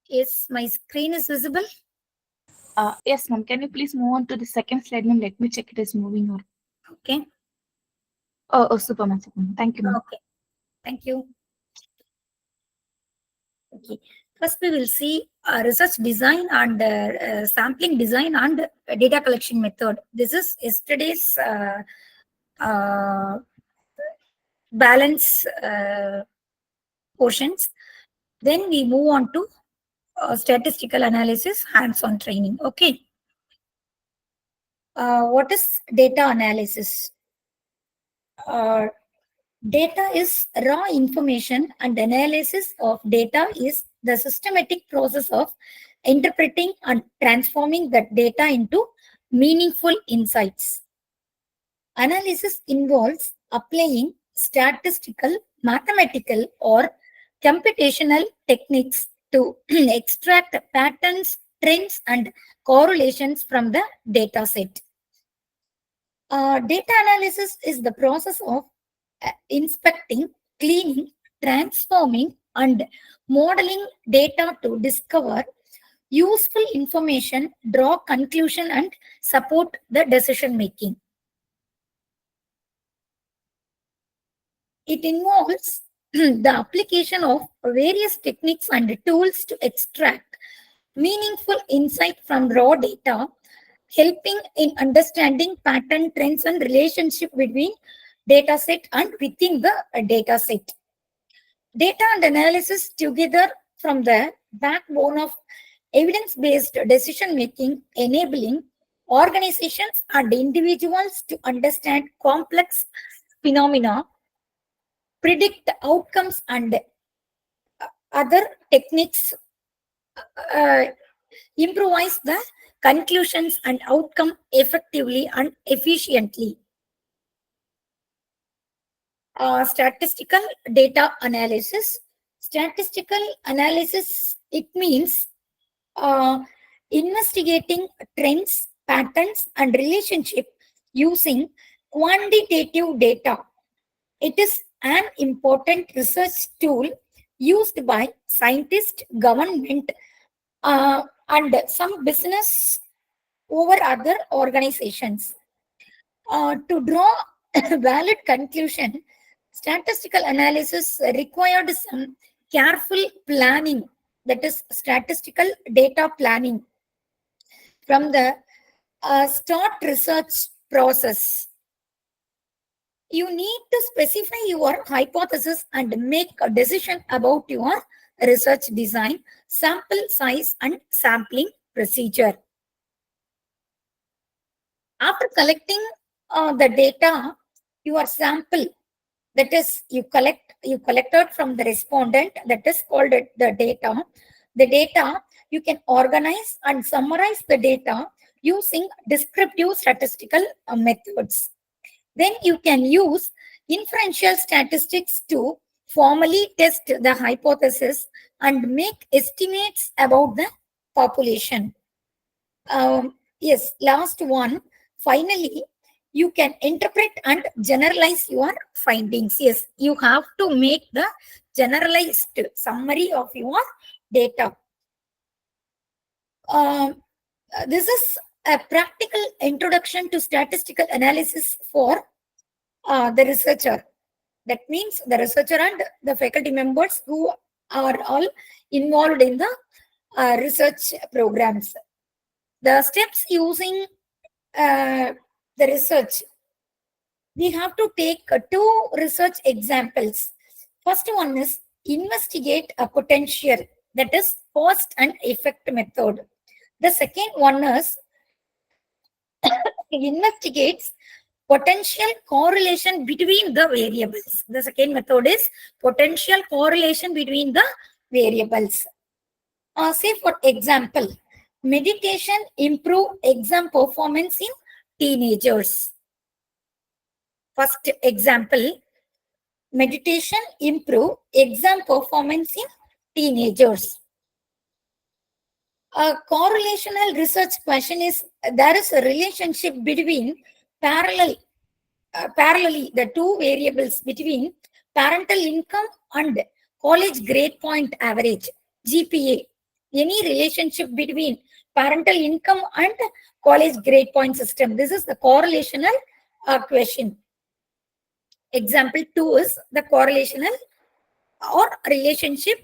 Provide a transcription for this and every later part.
Yes, my screen is visible. Yes, ma'am. Can you please move on to the second slide, ma'am? Let me check it is moving or. Okay. Oh, super, ma'am. Super, ma'am. Thank you, ma'am. Okay. Thank you. Okay. First, we will see research design and sampling design and data collection method. This is yesterday's uh, balance portions. Then we move on to statistical analysis, hands-on training. Okay. What is data analysis? Uh, Data is raw information, and analysis of data is the systematic process of interpreting and transforming that data into meaningful insights. Analysis involves applying statistical, mathematical, or computational techniques to extract patterns, trends, and correlations from the data set. Data analysis is the process of inspecting, cleaning, transforming, and modeling data to discover useful information, draw conclusion, and support the decision making. It involves the application of various techniques and tools to extract meaningful insight from raw data, helping in understanding pattern, trends, and relationship between data set and within the data set. Data and analysis together from the backbone of evidence-based decision making, enabling organizations and individuals to understand complex phenomena, predict outcomes, and other techniques uh, improvise the conclusions and outcome effectively and efficiently. Statistical data analysis. Statistical analysis, it means uh, investigating trends, patterns, and relationship using quantitative data. It is an important research tool used by scientists, government, and some business over other organizations. To draw a valid conclusion, statistical analysis required some careful planning, that is, statistical data planning from the start research process. You need to specify your hypothesis and make a decision about your research design, sample size, and sampling procedure. After collecting the data, your sample, that is, you collected from the respondent, that is called the data. The data, you can organize and summarize the data using descriptive statistical methods. Then you can use inferential statistics to formally test the hypothesis and make estimates about the population. Yes, last one. Finally, you can interpret and generalize your findings. Yes, you have to make the generalized summary of your data. This is a practical introduction to statistical analysis for the researcher. That means the researcher and the faculty members who are all involved in the research programs. The steps using the research, we have to take two research examples. First one is investigate a potential, that is cause and effect method. The second one is investigates potential correlation between the variables. The second method is potential correlation between the variables. Say for example, meditation improve exam performance in teenagers. First example, meditation improve exam performance in teenagers. A correlational research question is, there is a relationship between parallelly the two variables between parental income and college grade point average, GPA. any relationship between parental income and college grade point system. This is the correlational question. Example 2 is the correlational or relationship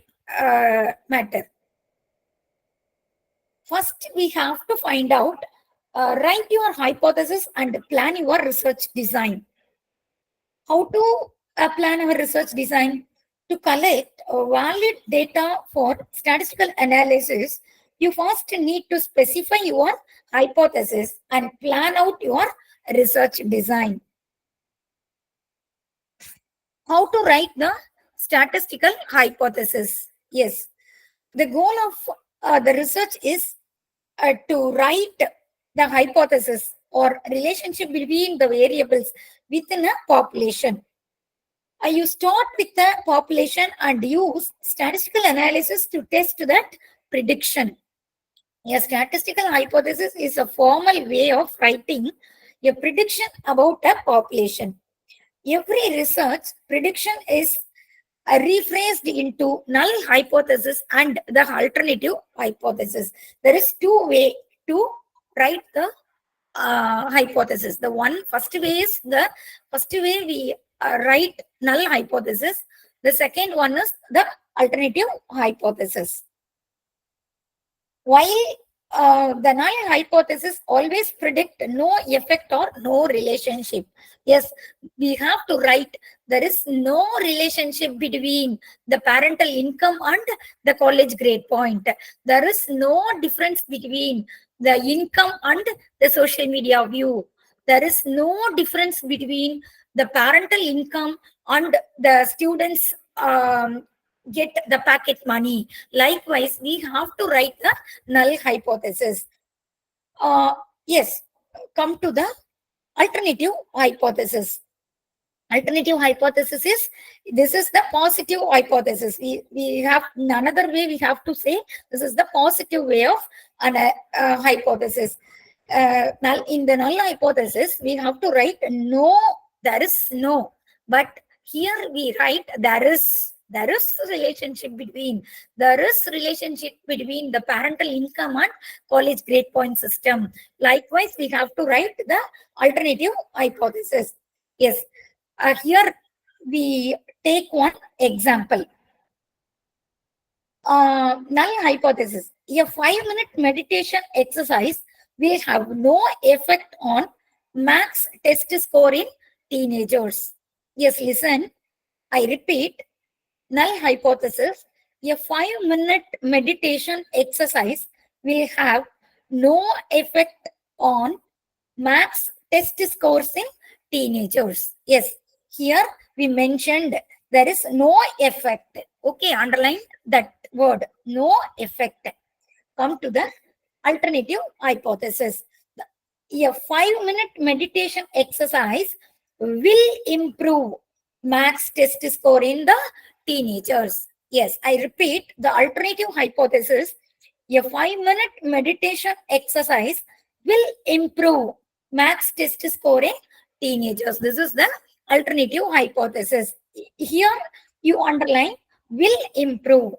matter. First, we have to find out, write your hypothesis and plan your research design. How to plan our research design? To collect valid data for statistical analysis, you first need to specify your hypothesis and plan out your research design. How to write the statistical hypothesis? Yes, the goal of the research is to write the hypothesis or relationship between the variables within a population. You start with the population and use statistical analysis to test that prediction. A statistical hypothesis is a formal way of writing a prediction about a population. Every research prediction is rephrased into null hypothesis and the alternative hypothesis. There is two ways to write the hypothesis. The first way is the first way we write null hypothesis. The second one is the alternative hypothesis. While the null hypothesis always predict no effect or no relationship. Yes, we have to write there is no relationship between the parental income and the college grade point. There is no difference between the income and the social media view. There is no difference between the parental income and the students get the packet money. Likewise, we have to write the null hypothesis. Yes, come to the alternative hypothesis. Alternative hypothesis is, this is the positive hypothesis. We have another way we have to say this is the positive way of an hypothesis. In the null hypothesis, we have to write no, there is no. But here we write there is relationship between the parental income and college grade point system. Likewise, we have to write the alternative hypothesis. Yes, here we take one example. Null hypothesis. A 5-minute meditation exercise will have no effect on max test score in teenagers. Yes, listen, I repeat, null hypothesis. A 5-minute meditation exercise will have no effect on max test scores in teenagers. Yes, here we mentioned there is no effect. Okay, underline that word, no effect. Come to the alternative hypothesis. A 5-minute meditation exercise will improve max test score in the teenagers. Yes, I repeat, the alternative hypothesis, a 5-minute meditation exercise will improve max test score in teenagers. This is the alternative hypothesis. Here you underline will improve.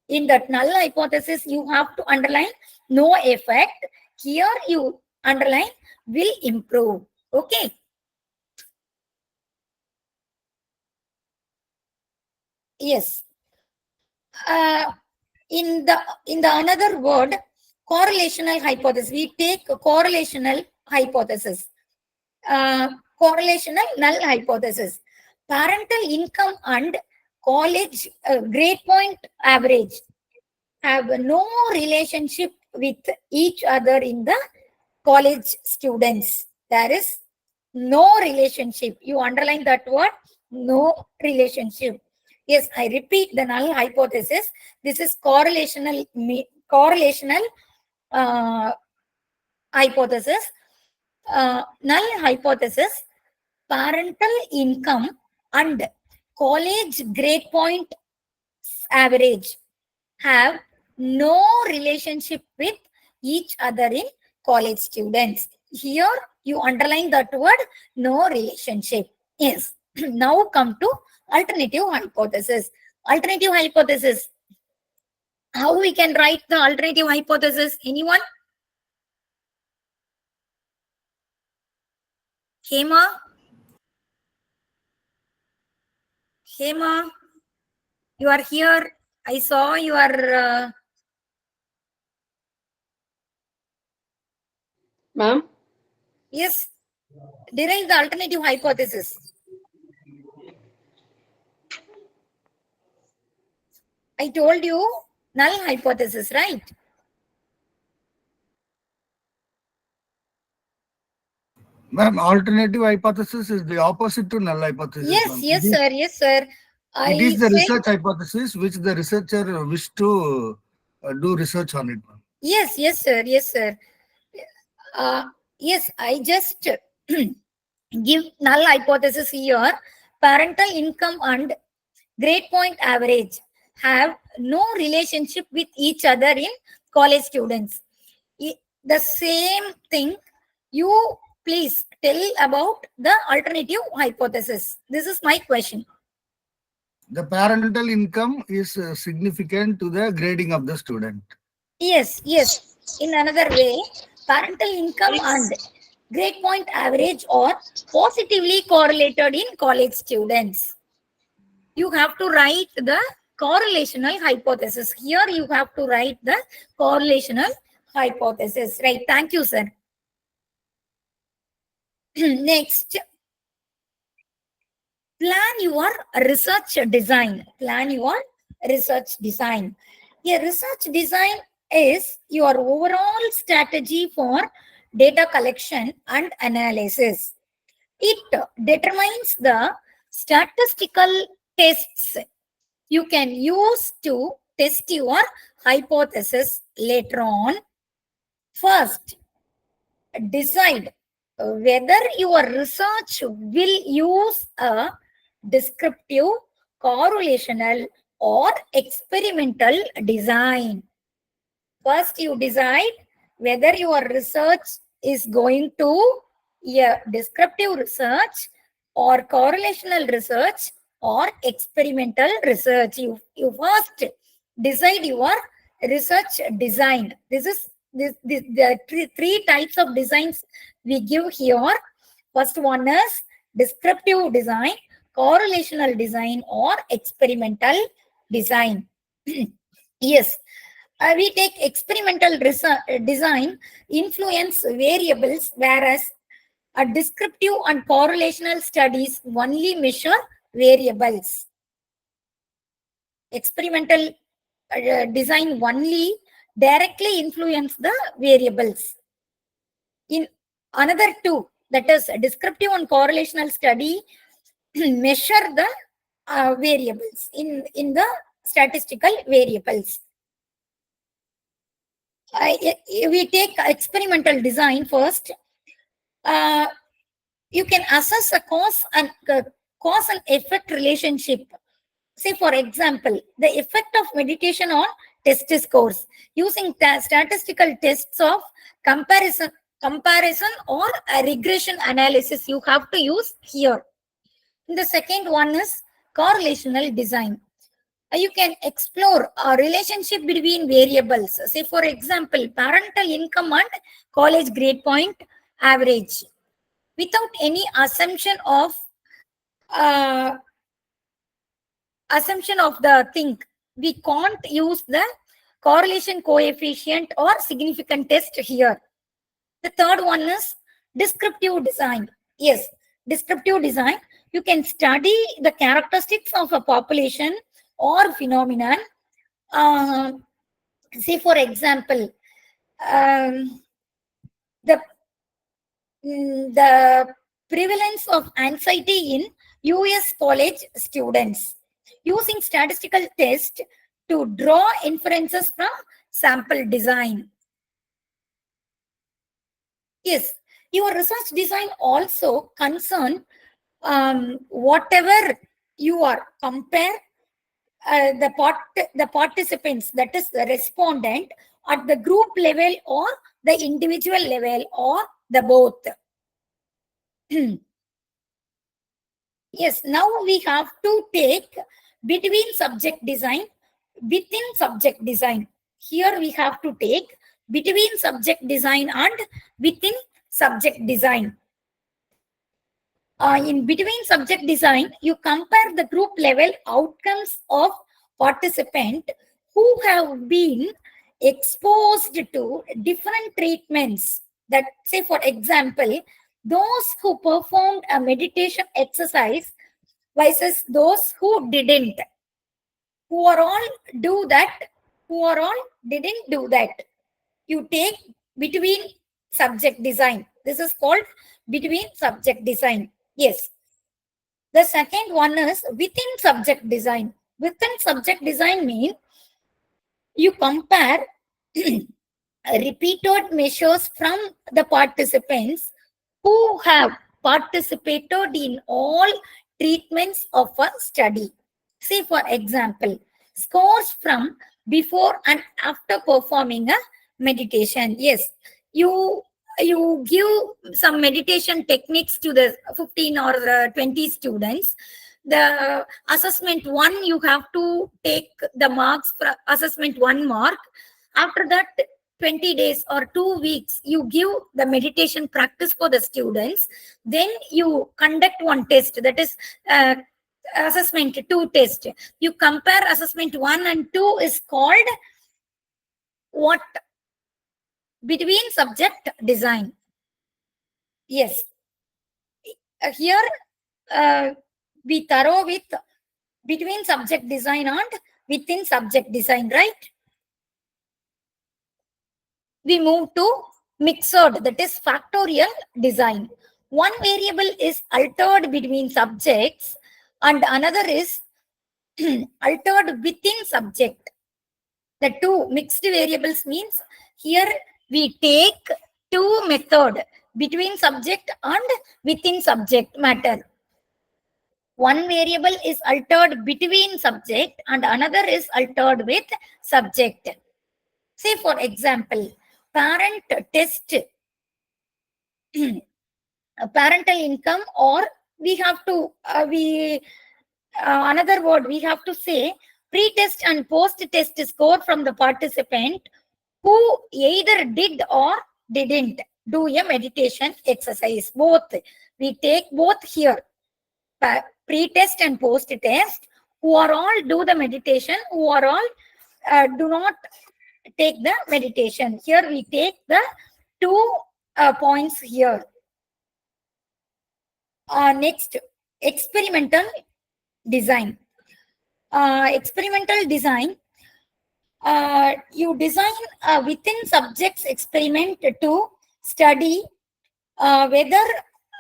In that null hypothesis, you have to underline no effect. Here you underline will improve. Okay. Yes. In the another word, correlational hypothesis. We take a correlational hypothesis. Correlational null hypothesis. Parental income and college grade point average have no relationship with each other in the college students. There is no relationship. You underline that word, no relationship. Yes, I repeat the null hypothesis. This is correlational uh, hypothesis. Null hypothesis, parental income and college grade point average have no relationship with each other in college students. Here you underline that word, no relationship. Yes. Now come to alternative hypothesis. Alternative hypothesis. How we can write the alternative hypothesis? Anyone? Hema? Hema, you are here. I saw your. Ma'am? Yes, derive the alternative hypothesis. I told you null hypothesis, right? Ma'am, alternative hypothesis is the opposite to null hypothesis. Yes, Ma'am. yes, sir. Yes, sir. It is I the say research hypothesis which the researcher wish to do research on it. Ma'am. yes, yes, sir. Yes, sir. Uh, yes, I just give null hypothesis here. Parental income and grade point average have no relationship with each other in college students. The same thing, you please tell about the alternative hypothesis. This is my question. The parental income is significant to the grading of the student. Yes, yes. In another way, parental income and grade point average are positively correlated in college students. You have to write the correlational hypothesis. Here you have to write the correlational hypothesis. Right. Thank you, sir. Next, plan your research design. Plan your research design. A research design is your overall strategy for data collection and analysis. It determines the statistical tests you can use to test your hypothesis later on. First, decide whether your research will use a descriptive, correlational, or experimental design. First, you decide whether your research is going to a descriptive research or correlational research or experimental research. You first decide your research design. This is the three types of designs we give here. First one is descriptive design, correlational design, or experimental design. Yes, we take experimental design influence variables, whereas a descriptive and correlational studies only measure variables. Experimental design only directly influence the variables. In another two, that is descriptive and correlational study, measure the variables in the statistical variables. We take experimental design first. You can assess a cause and effect relationship. Say, for example, the effect of meditation on test scores using statistical tests of comparison or a regression analysis. You have to use here. The second one is correlational design. You can explore a relationship between variables. Say, for example, parental income and college grade point average. Without any uh, assumption of the thing, we can't use the correlation coefficient or significant test here. The third one is descriptive design. Yes, descriptive design. You can study the characteristics of a population or phenomenon. Say, for example, the the prevalence of anxiety in US college students using statistical tests to draw inferences from sample design. Yes, your research design also concern whatever you are compare the participants, that is the respondent, at the group level or the individual level or the both. Yes, now we have to take between subject design within subject design. Here we have to take between subject design and within subject design. In between subject design, you compare the group level outcomes of participant who have been exposed to different treatments. That, say, for example, those who performed a meditation exercise versus those who didn't, who are all do that, who are all didn't do that. You take between subject design. This is called between subject design. Yes. The second one is within subject design. Within subject design means you compare repeated measures from the participants who have participated in all treatments of a study. See, for example, scores from before and after performing a meditation. Yes, you give some meditation techniques to the 15 or 20 students. The assessment 1, you have to take the marks for assessment 1 mark. After that, 20 days or 2 weeks, you give the meditation practice for the students. Then you conduct one test, that is assessment 2 test. You compare assessment 1 and 2 is called what? Between subject design. Yes. Here we thorough with between subject design and within subject design, right? We move to mixed, that is factorial design. One variable is altered between subjects and another is altered within subject. The two mixed variables means here we take two method between subject and within subject matter. One variable is altered between subject and another is altered with subject. Say, for example, parent test parental income, or we have to another word we have to say pre-test and post-test score from the participant who either did or didn't do a meditation exercise. Both we take both here, pre-test and post-test, who are all do the meditation, who are all do not take the meditation. Here we take the two points here. Next, experimental design. Experimental design, you design within subjects experiment to study whether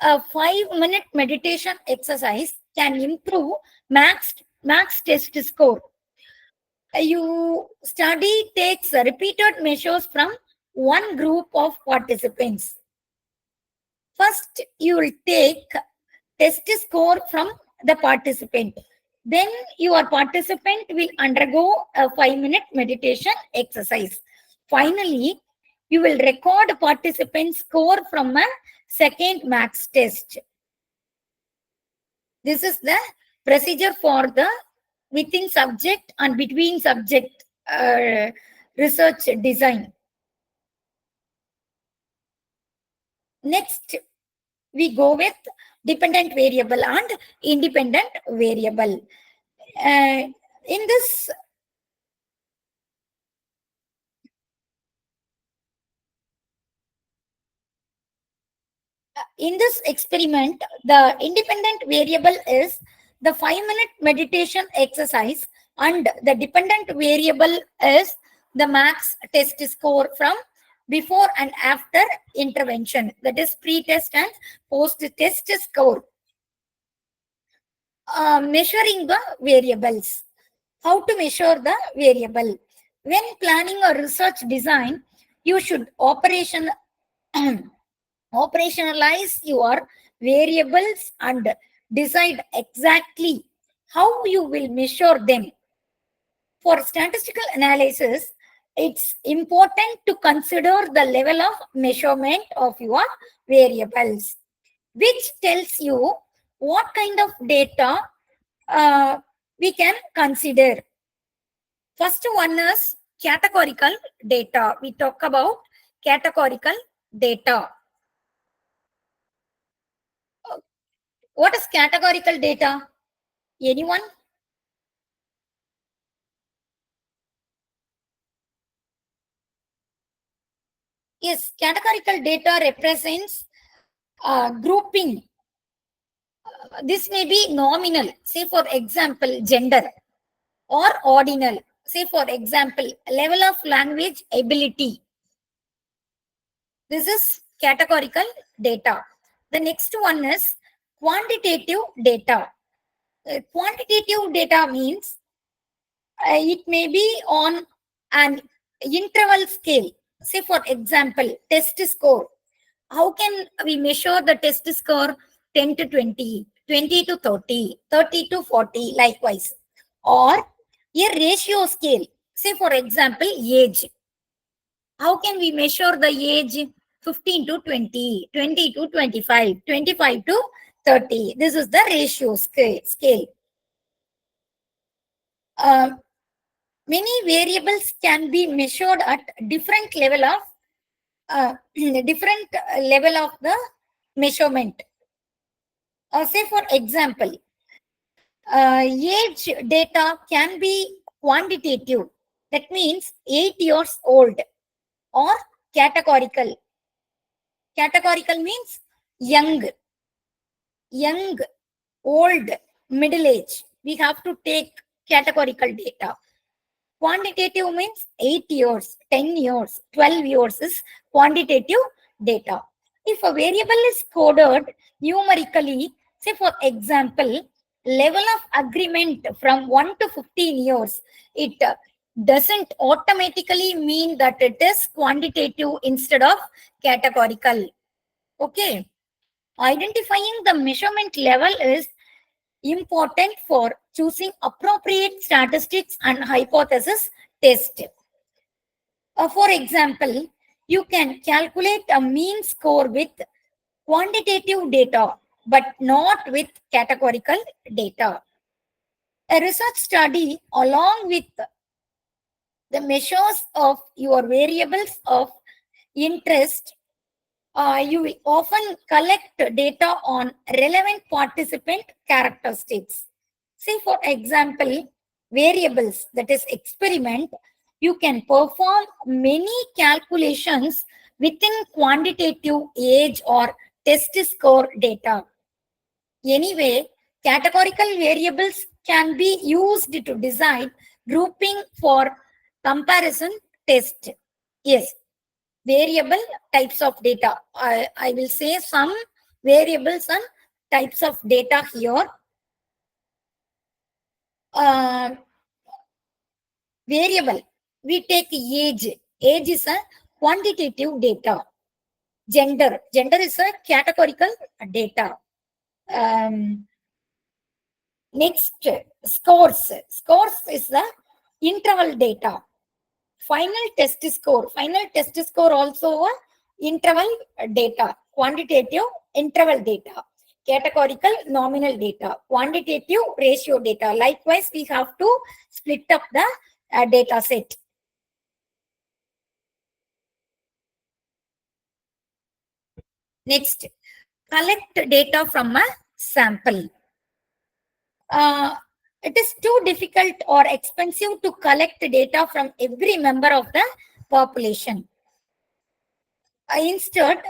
a 5-minute meditation exercise can improve max test score. You study takes repeated measures from one group of participants. First, you will take test score from the participant. Then your participant will undergo a 5-minute meditation exercise. Finally, you will record participant score from a second max test. This is the procedure for the within subject and between subject research design. Next, we go with dependent variable and independent variable. In this experiment, the independent variable is the 5-minute meditation exercise and the dependent variable is the max test score from before and after intervention, that is pre-test and post-test score. Measuring the variables. How to measure the variable? When planning a research design, you should operationalize your variables and decide exactly how you will measure them. For statistical analysis, it's important to consider the level of measurement of your variables, which tells you what kind of data we can consider. First one is categorical data. We talk about categorical data. What is categorical data? Anyone? Yes, categorical data represents grouping. This may be nominal, say for example, gender, or ordinal, say for example, level of language ability. This is categorical data. The next one is quantitative data. Quantitative data means it may be on an interval scale. Say for example, test score. How can we measure the test score? 10 to 20, 20 to 30, 30 to 40, likewise. Or a ratio scale. Say for example, age. How can we measure the age? 15 to 20, 20 to 25, 25 to 30. This is the ratio scale. Many variables can be measured at different level of the measurement. Say for example, age data can be quantitative. That means 8 years old, or categorical. Categorical means young, old, middle age. We have to take categorical data. Quantitative means 8 years, 10 years, 12 years is quantitative data. If a variable is coded numerically, say for example, level of agreement from 1 to 15 years, it doesn't automatically mean that it is quantitative instead of categorical. Okay. Identifying the measurement level is important for choosing appropriate statistics and hypothesis test. For example, you can calculate a mean score with quantitative data, but not with categorical data. A research study along with the measures of your variables of interest, you often collect data on relevant participant characteristics. Say, for example, variables, that is experiment, you can perform many calculations within quantitative age or test score data. Anyway, categorical variables can be used to design grouping for comparison test. Yes, variable types of data. I will say some variables and types of data here. Variable, we take age. Age is a quantitative data. Gender is a categorical data. Next, scores is the interval data. Final test score also a interval data. Quantitative interval data, categorical nominal data, quantitative ratio data. Likewise, we have to split up the data set. Next, collect data from a sample. It is too difficult or expensive to collect data from every member of the population. Instead,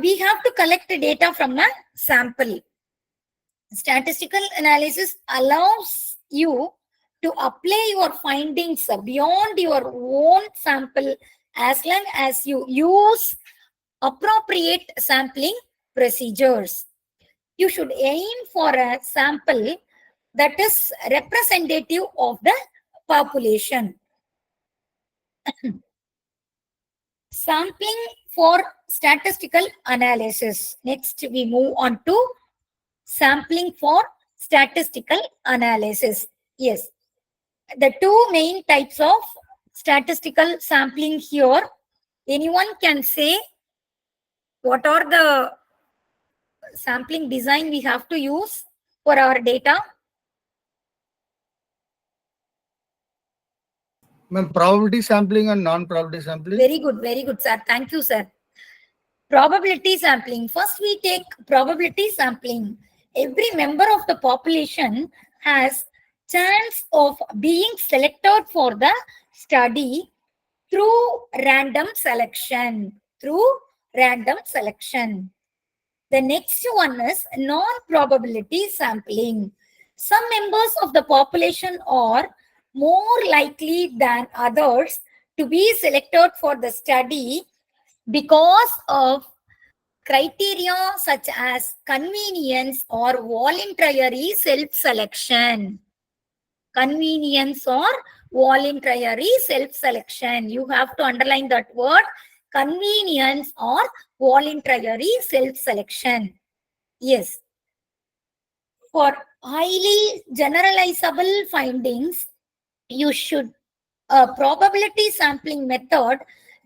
we have to collect data from a sample. Statistical analysis allows you to apply your findings beyond your own sample as long as you use appropriate sampling procedures. You should aim for a sample that is representative of the population. Sampling for statistical analysis. Next, we move on to sampling for statistical analysis. Yes, the two main types of statistical sampling here. Anyone can say what are the sampling design we have to use for our data? Ma'am, probability sampling and non-probability sampling. Very good, sir. Thank you, sir. Probability sampling. First, we take probability sampling. Every member of the population has chance of being selected for the study through random selection. Through random selection. The next one is non-probability sampling. Some members of the population are more likely than others to be selected for the study because of criteria such as convenience or voluntary self-selection. Convenience or voluntary self-selection. You have to underline that word, convenience or voluntary self-selection. Yes. For highly generalizable findings, you should probability sampling method,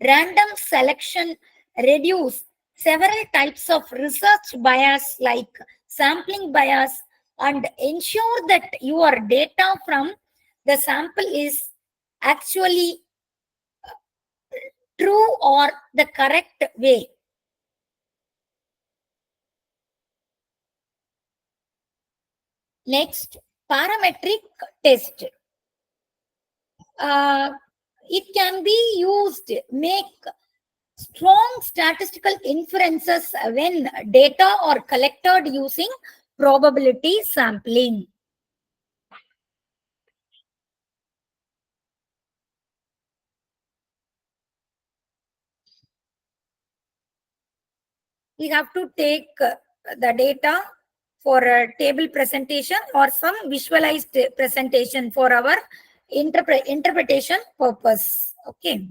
random selection reduce several types of research bias like sampling bias and ensure that your data from the sample is actually true or the correct way. Next, parametric test. It can be used make strong statistical inferences when data are collected using probability sampling. We have to take the data for a table presentation or some visualized presentation for our interpretation purpose. Okay.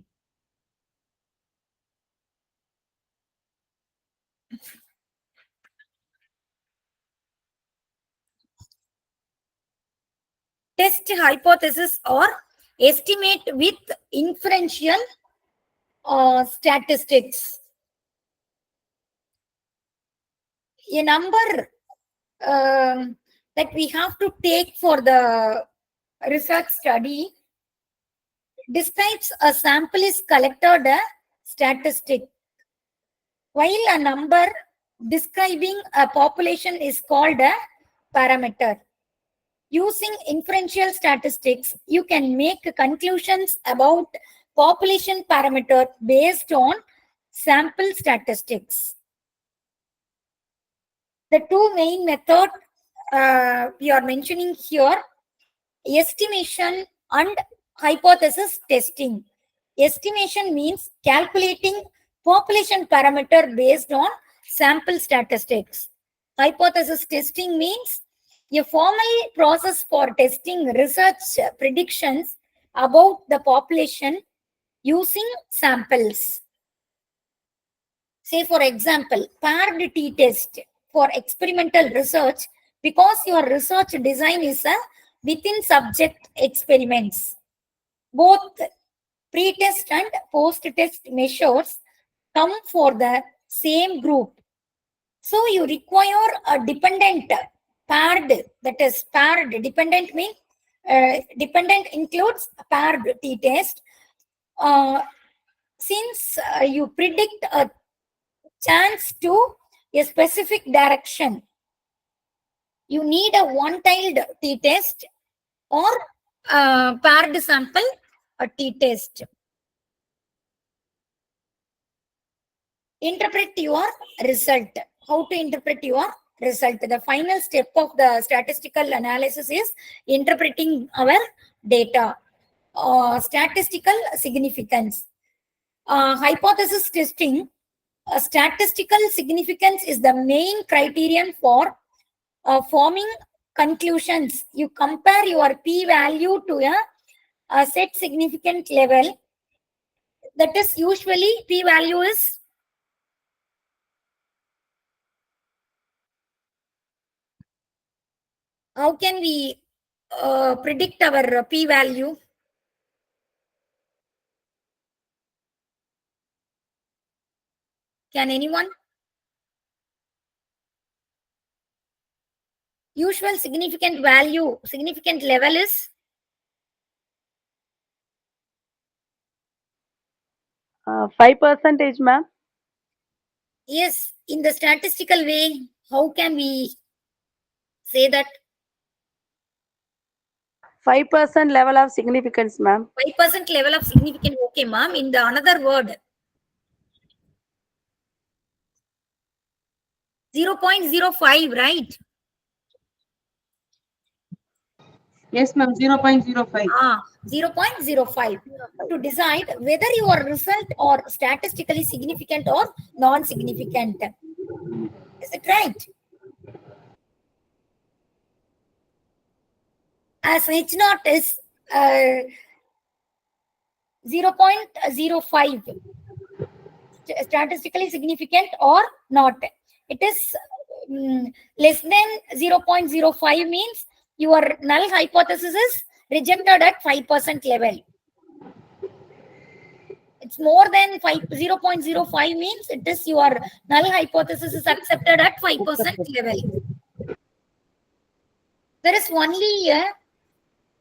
Test hypothesis or estimate with inferential statistics. A number that we have to take for the research study describes a sample is collected a statistic, while a number describing a population is called a parameter. Using inferential statistics, you can make conclusions about population parameter based on sample statistics. The two main methods we are mentioning here, estimation and hypothesis testing. Estimation means calculating population parameter based on sample statistics. Hypothesis testing means a formal process for testing research predictions about the population using samples. Say, for example, paired t-test for experimental research, because your research design is a within subject experiments. Both pre-test and post-test measures come for the same group. So you require a dependent paired, that is paired dependent means dependent includes paired t-test. Since you predict a chance to a specific direction, you need a one-tiled t-test or paired sample a t-test. Interpret your result. How to interpret your result? The final step of the statistical analysis is interpreting our data. Statistical significance. Hypothesis testing. Statistical significance is the main criterion for forming conclusions. You compare your p-value to a set significant level. That is usually p-value is how can we predict our p-value? Can anyone? Usual significant value, significant level is 5%, ma'am. Yes, in the statistical way, how can we say that 5% level of significance, ma'am. 5% level of significance? Okay, ma'am. In the another word, 0.05, right? Yes, ma'am. 0.05. 0.05 to decide whether your result are statistically significant or non-significant. Is it right? As H naught is 0.05 statistically significant or not. It is less than 0.05 means your null hypothesis is rejected at 5% level. It's more than 0.05 means it is your null hypothesis is accepted at 5% level. There is only a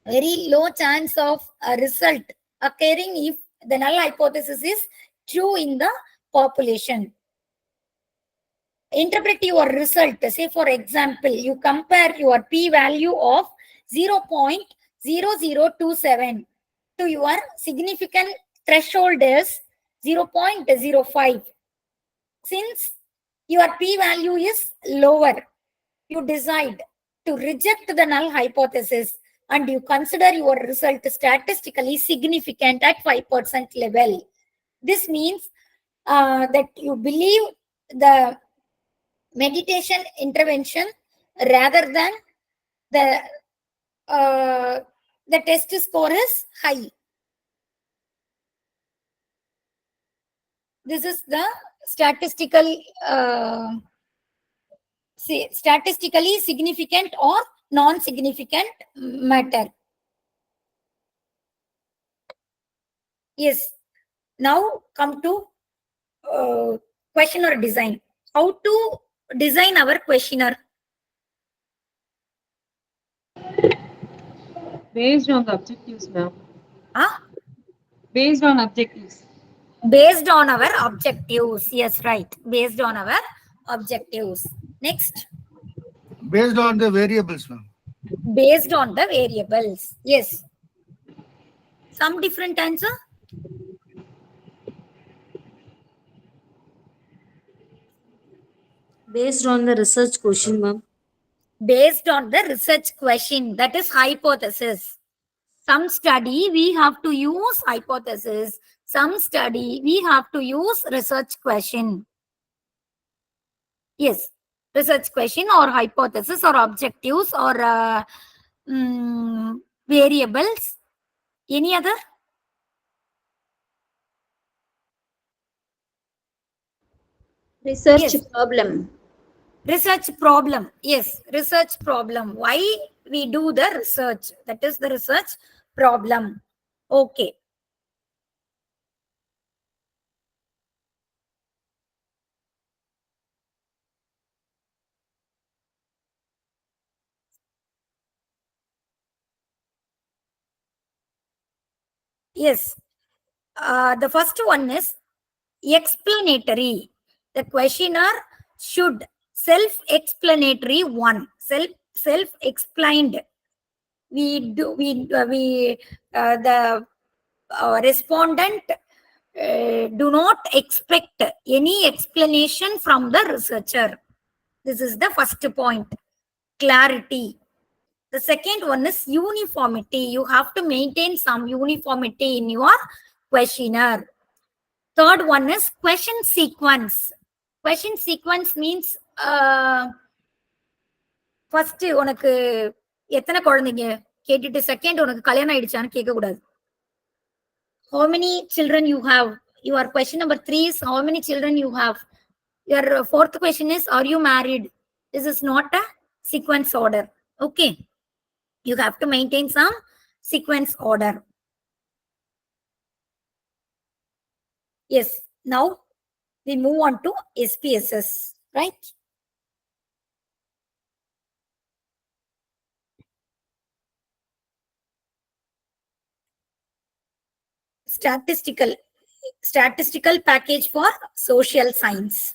very low chance of a result occurring if the null hypothesis is true in the population. Interpret your result. Say, for example, you compare your p-value of 0.0027 to your significant threshold is 0.05. Since your p-value is lower, you decide to reject the null hypothesis and you consider your result statistically significant at 5% level. This means that you believe the meditation intervention rather than the the test score is high. This is the statistically significant or non-significant matter. Yes. Now come to questionnaire design. How to design our questionnaire? Based on the objectives, ma'am. Huh? Based on objectives. Based on our objectives. Yes, right. Based on our objectives. Next. Based on the variables, ma'am. Based on the variables. Yes. Some different answer? Based on the research question, ma'am. Based on the research question, that is hypothesis. Some study we have to use hypothesis. Some study we have to use research question. Yes, research question or hypothesis or objectives or variables. Any other? Research Yes. problem. Research problem. Yes, research problem. Why we do the research? That is the research problem. Okay. Yes. The first one is explanatory. The questionnaire should self-explanatory one. Self-explained. The respondent do not expect any explanation from the researcher. This is the first point. Clarity. The second one is uniformity. You have to maintain some uniformity in your questionnaire. Third one is question sequence. Question sequence means first உனக்கு எத்தனை குழந்தைங்க கேட்டுட்டு second உனக்கு கல்யாணம் ஆயிடுச்சான்னு கேட்க கூடாது. How many children you have? Your question number 3 is how many children you have? Your fourth question is are you married? This is not a sequence order. Okay. You have to maintain some sequence order. Yes. Now we move on to SPSS, right? Statistical. statistical package for social science.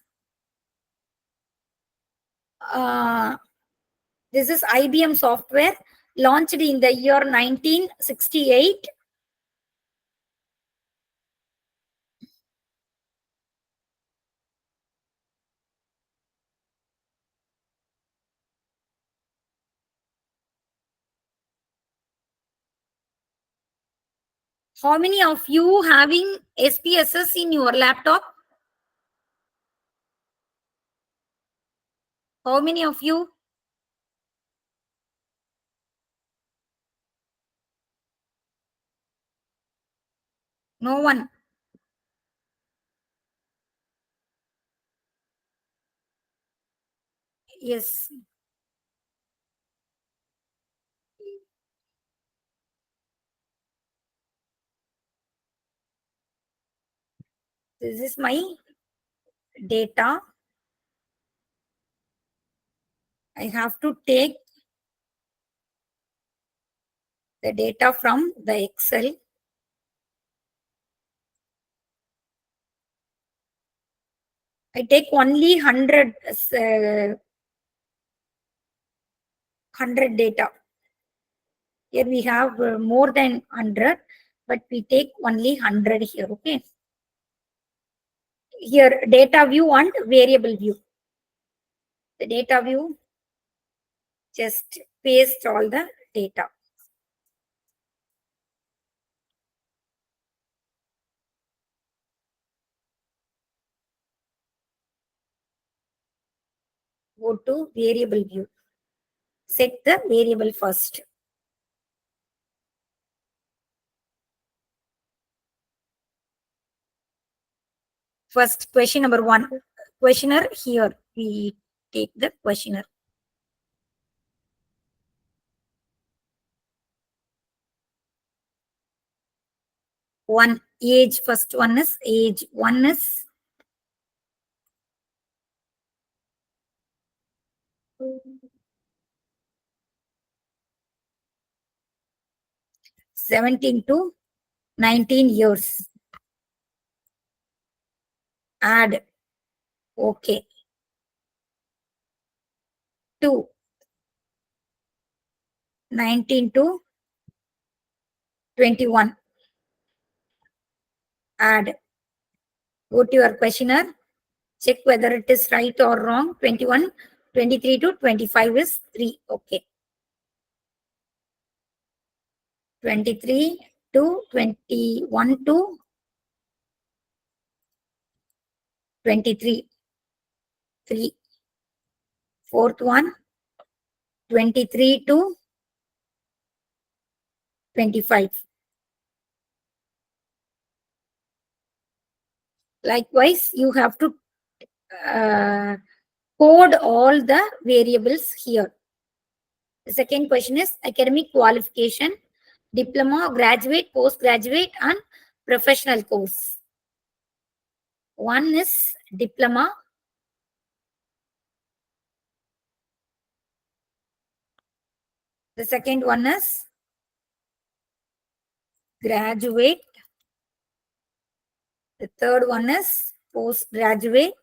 This is IBM software launched in the year 1968. How many of you having SPSS in your laptop? How many of you? No one. Yes. This is my data. I have to take the data from the Excel. I take only 100 data. Here we have more than 100, but we take only 100 here. Okay. Here data view and variable view. The data view, just paste all the data. Go to variable view. Set the variable first. First question number 1. Questioner here. We take the questioner. One age, first one is age. One is 17 to 19 years. Add. Okay. 2. 19 to 21. Add. Go to your questioner. Check whether it is right or wrong. 21, 23 to 25 is 3. Okay. 23 to 21 to 23. 3. Fourth one, 23 to 25. Likewise, you have to code all the variables here. The second question is academic qualification, diploma, graduate, postgraduate, and professional course. One is diploma. The second one is graduate. The third one is postgraduate.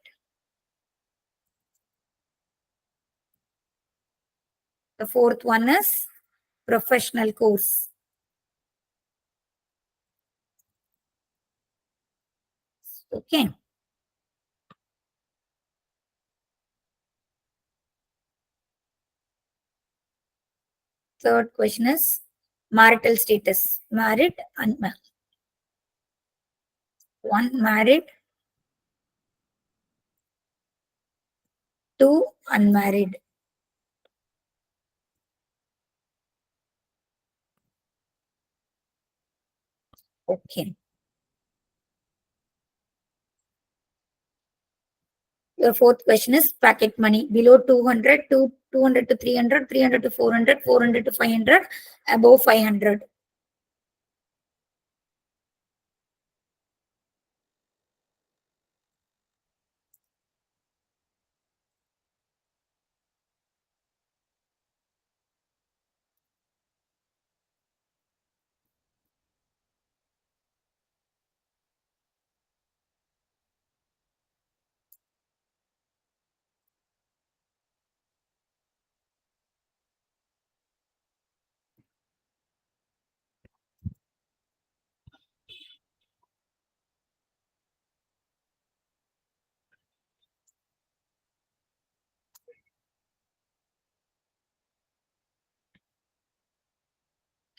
The fourth one is professional course. Okay. Third question is marital status. Married, unmarried. One married, two unmarried. Okay. Your fourth question is packet money. Below 200 to 200 to 300, 300 to 400, 400 to 500, above 500.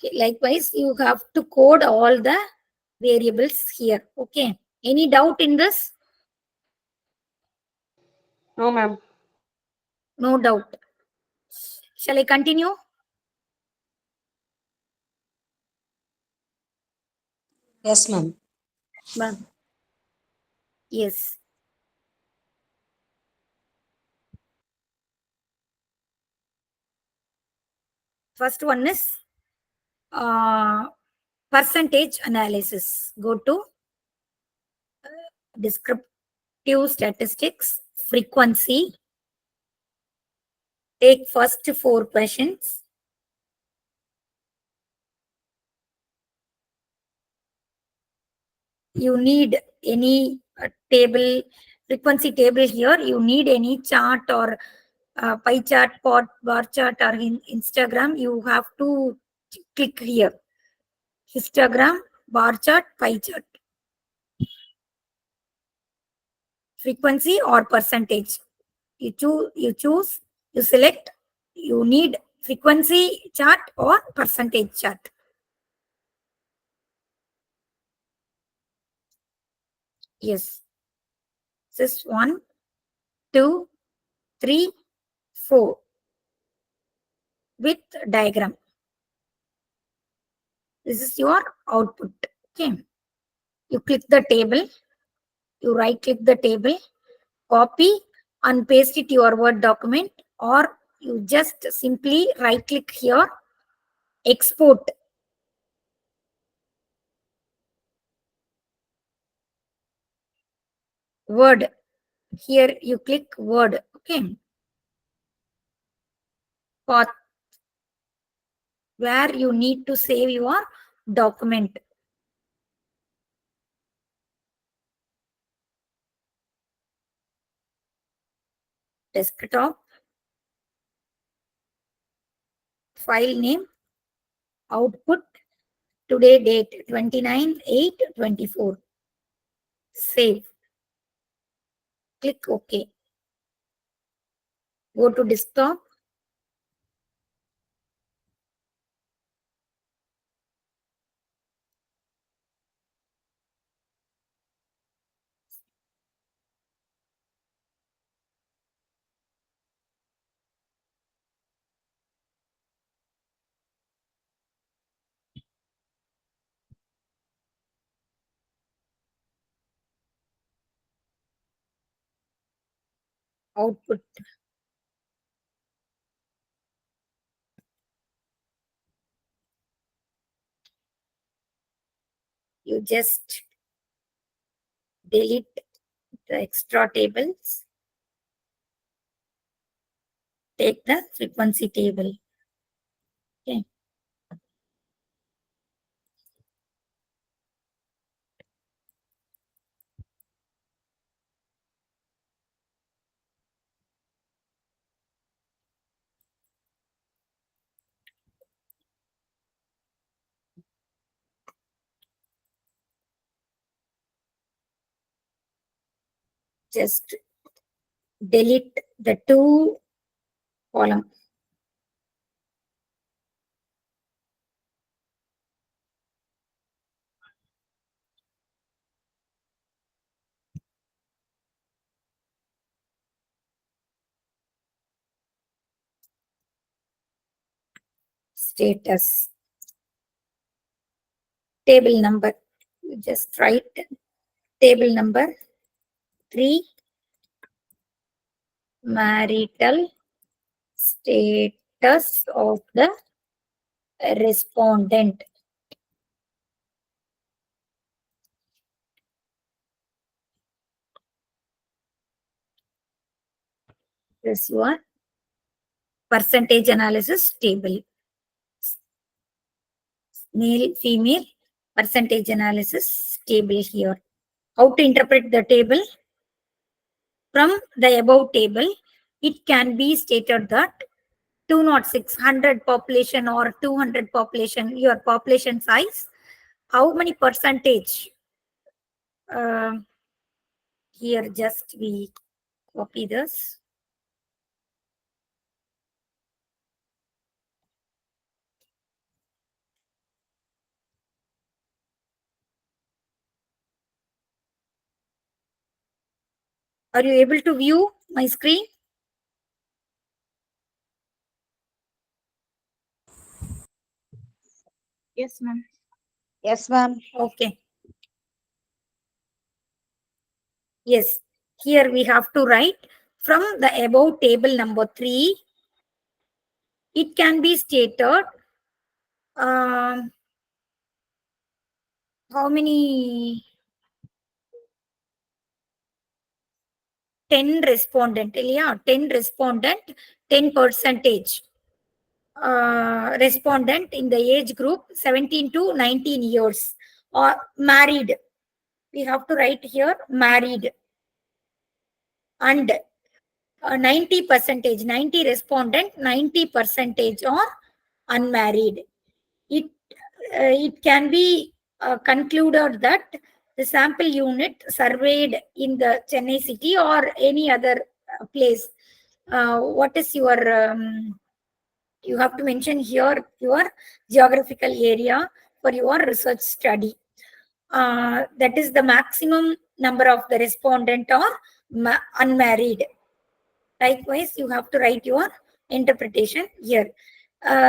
Okay, likewise, you have to code all the variables here. Okay. Any doubt in this? No, ma'am. No doubt. Shall I continue? Yes, ma'am. Ma'am. Yes. First one is percentage analysis. Go to descriptive statistics, frequency. Take first 4 questions. You need any table, frequency table here. You need any chart or pie chart, bar chart, or in Instagram. You have to click here. Histogram, bar chart, pie chart. Frequency or percentage. You choose, you select. You need frequency chart or percentage chart. Yes. This is 1, 2, 3, 4 with diagram. This is your output. Okay. You click the table. You right click the table, copy and paste it to your Word document, or you just simply right click here, export. Word. Here you click Word. Okay. Path where you need to save your document. Desktop. File name. Output. Today date 29/8/24. Save. Click OK. Go to desktop. Output. You just delete the extra tables. Take the frequency table. Okay. Just delete the 2 column. Status. Table number. You just write table number 3, marital status of the respondent. This your percentage analysis table. Male, female, percentage analysis table here. How to interpret the table? From the above table, it can be stated that 206, 100 population or 200 population, your population size, how many percentage? Here just we copy this. Are you able to view my screen? Yes, ma'am. Yes, ma'am. Okay. Yes. Here we have to write from the above table number 3. It can be stated how many 10 respondent, yeah, 10 respondent, 10 percentage respondent in the age group 17 to 19 years or married. We have to write here married, and 90 percentage, 90 respondent, 90 percentage or unmarried. It can be concluded that the sample unit surveyed in the Chennai city or any other place. What is your you have to mention here your geographical area for your research study. That is the maximum number of the respondent or unmarried. Likewise, you have to write your interpretation here.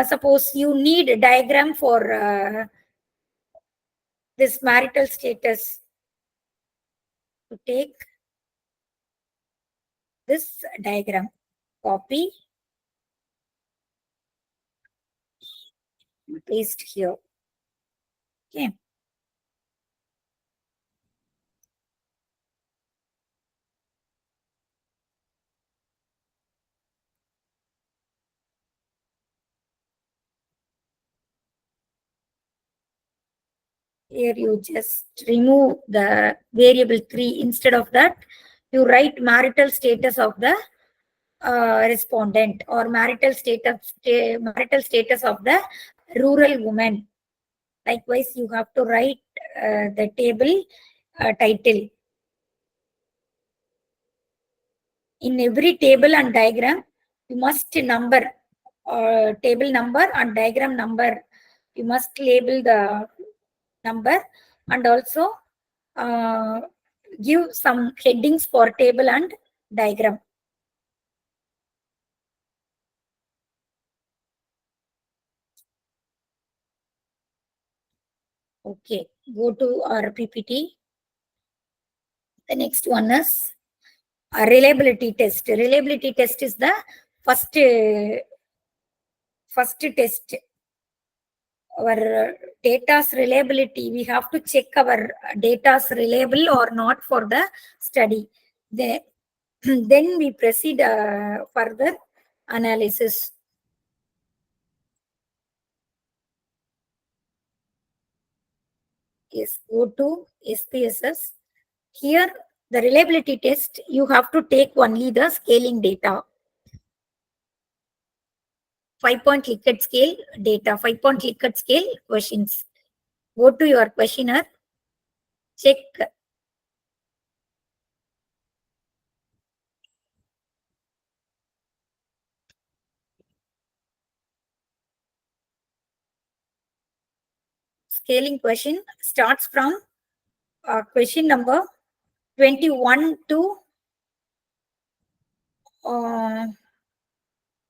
Suppose you need a diagram for this marital status. To take this diagram, copy, paste here. Okay. Here you just remove the variable 3. Instead of that, you write marital status of the respondent or marital status of the rural woman. Likewise, you have to write the table title. In every table and diagram, you must number table number and diagram number. You must label the number and also give some headings for table and diagram. Okay, go to our PPT. The next one is a reliability test. Reliability test is the first test. Our data's reliability, we have to check our data's reliable or not for the study. Then we proceed further analysis. Yes, go to SPSS. Here, the reliability test, you have to take only the scaling data. 5-point Likert scale data, 5-point Likert scale questions. Go to your questionnaire, check scaling question starts from question number 21 to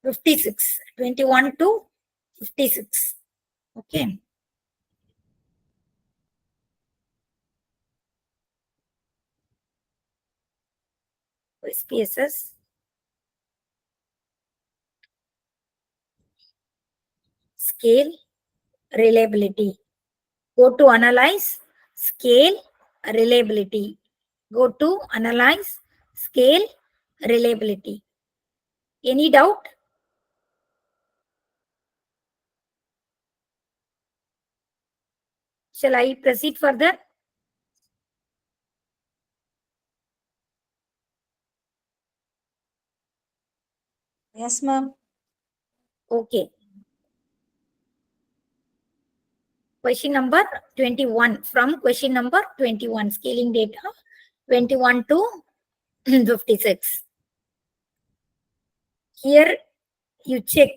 56. 21 to 56. Okay. SPSS. Scale reliability. Go to analyze, scale reliability. Go to analyze, scale reliability. Any doubt? Shall I proceed further? Yes, ma'am. Okay. Question number 21. From question number 21, scaling data 21 to 56. Here you check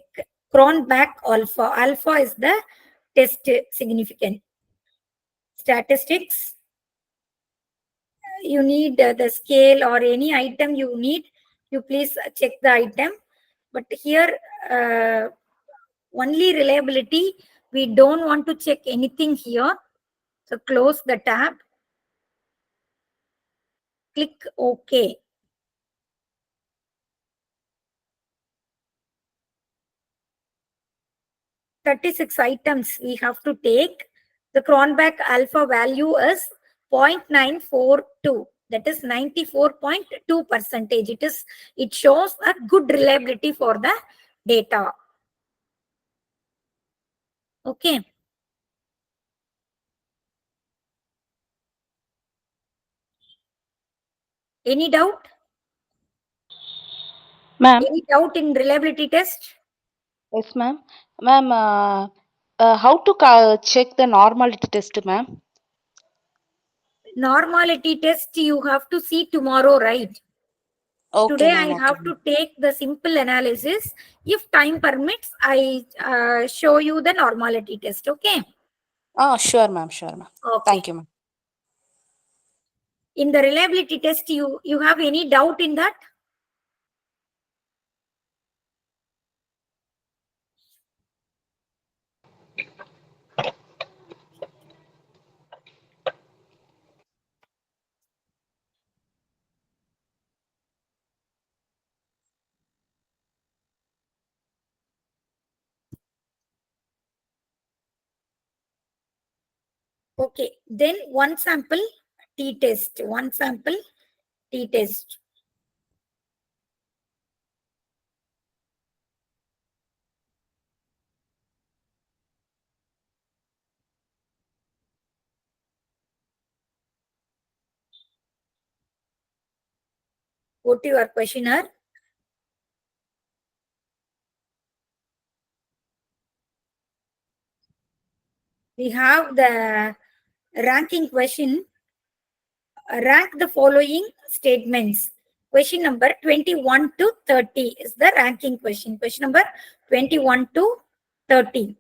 Cronbach alpha. Alpha is the test significant. Statistics you need the scale or any item you need, you please check the item. But here, only reliability, we don't want to check anything here. So close the tab, click OK. "36 items we have to take. The Cronbach alpha value is 0.942. That is 94.2%. It shows a good reliability for the data. Okay. Any doubt? Ma'am, Any doubt in reliability test? yes, ma'am. Ma'am, how to check the normality test, ma'am? Normality test you have to see tomorrow, right? Okay, Today I ma'am. Okay, have to take the simple analysis. If time permits, I show you the normality test. Okay. oh, sure, ma'am. Sure, ma'am. Okay. Thank you, ma'am. In the reliability test, you have any doubt in that? Okay. Then one sample t-test. One sample t-test. Go to your questionnaire. We have the ranking question. Rank the following statements. Question number 21 to 30 is the ranking question. Question number 21 to 30.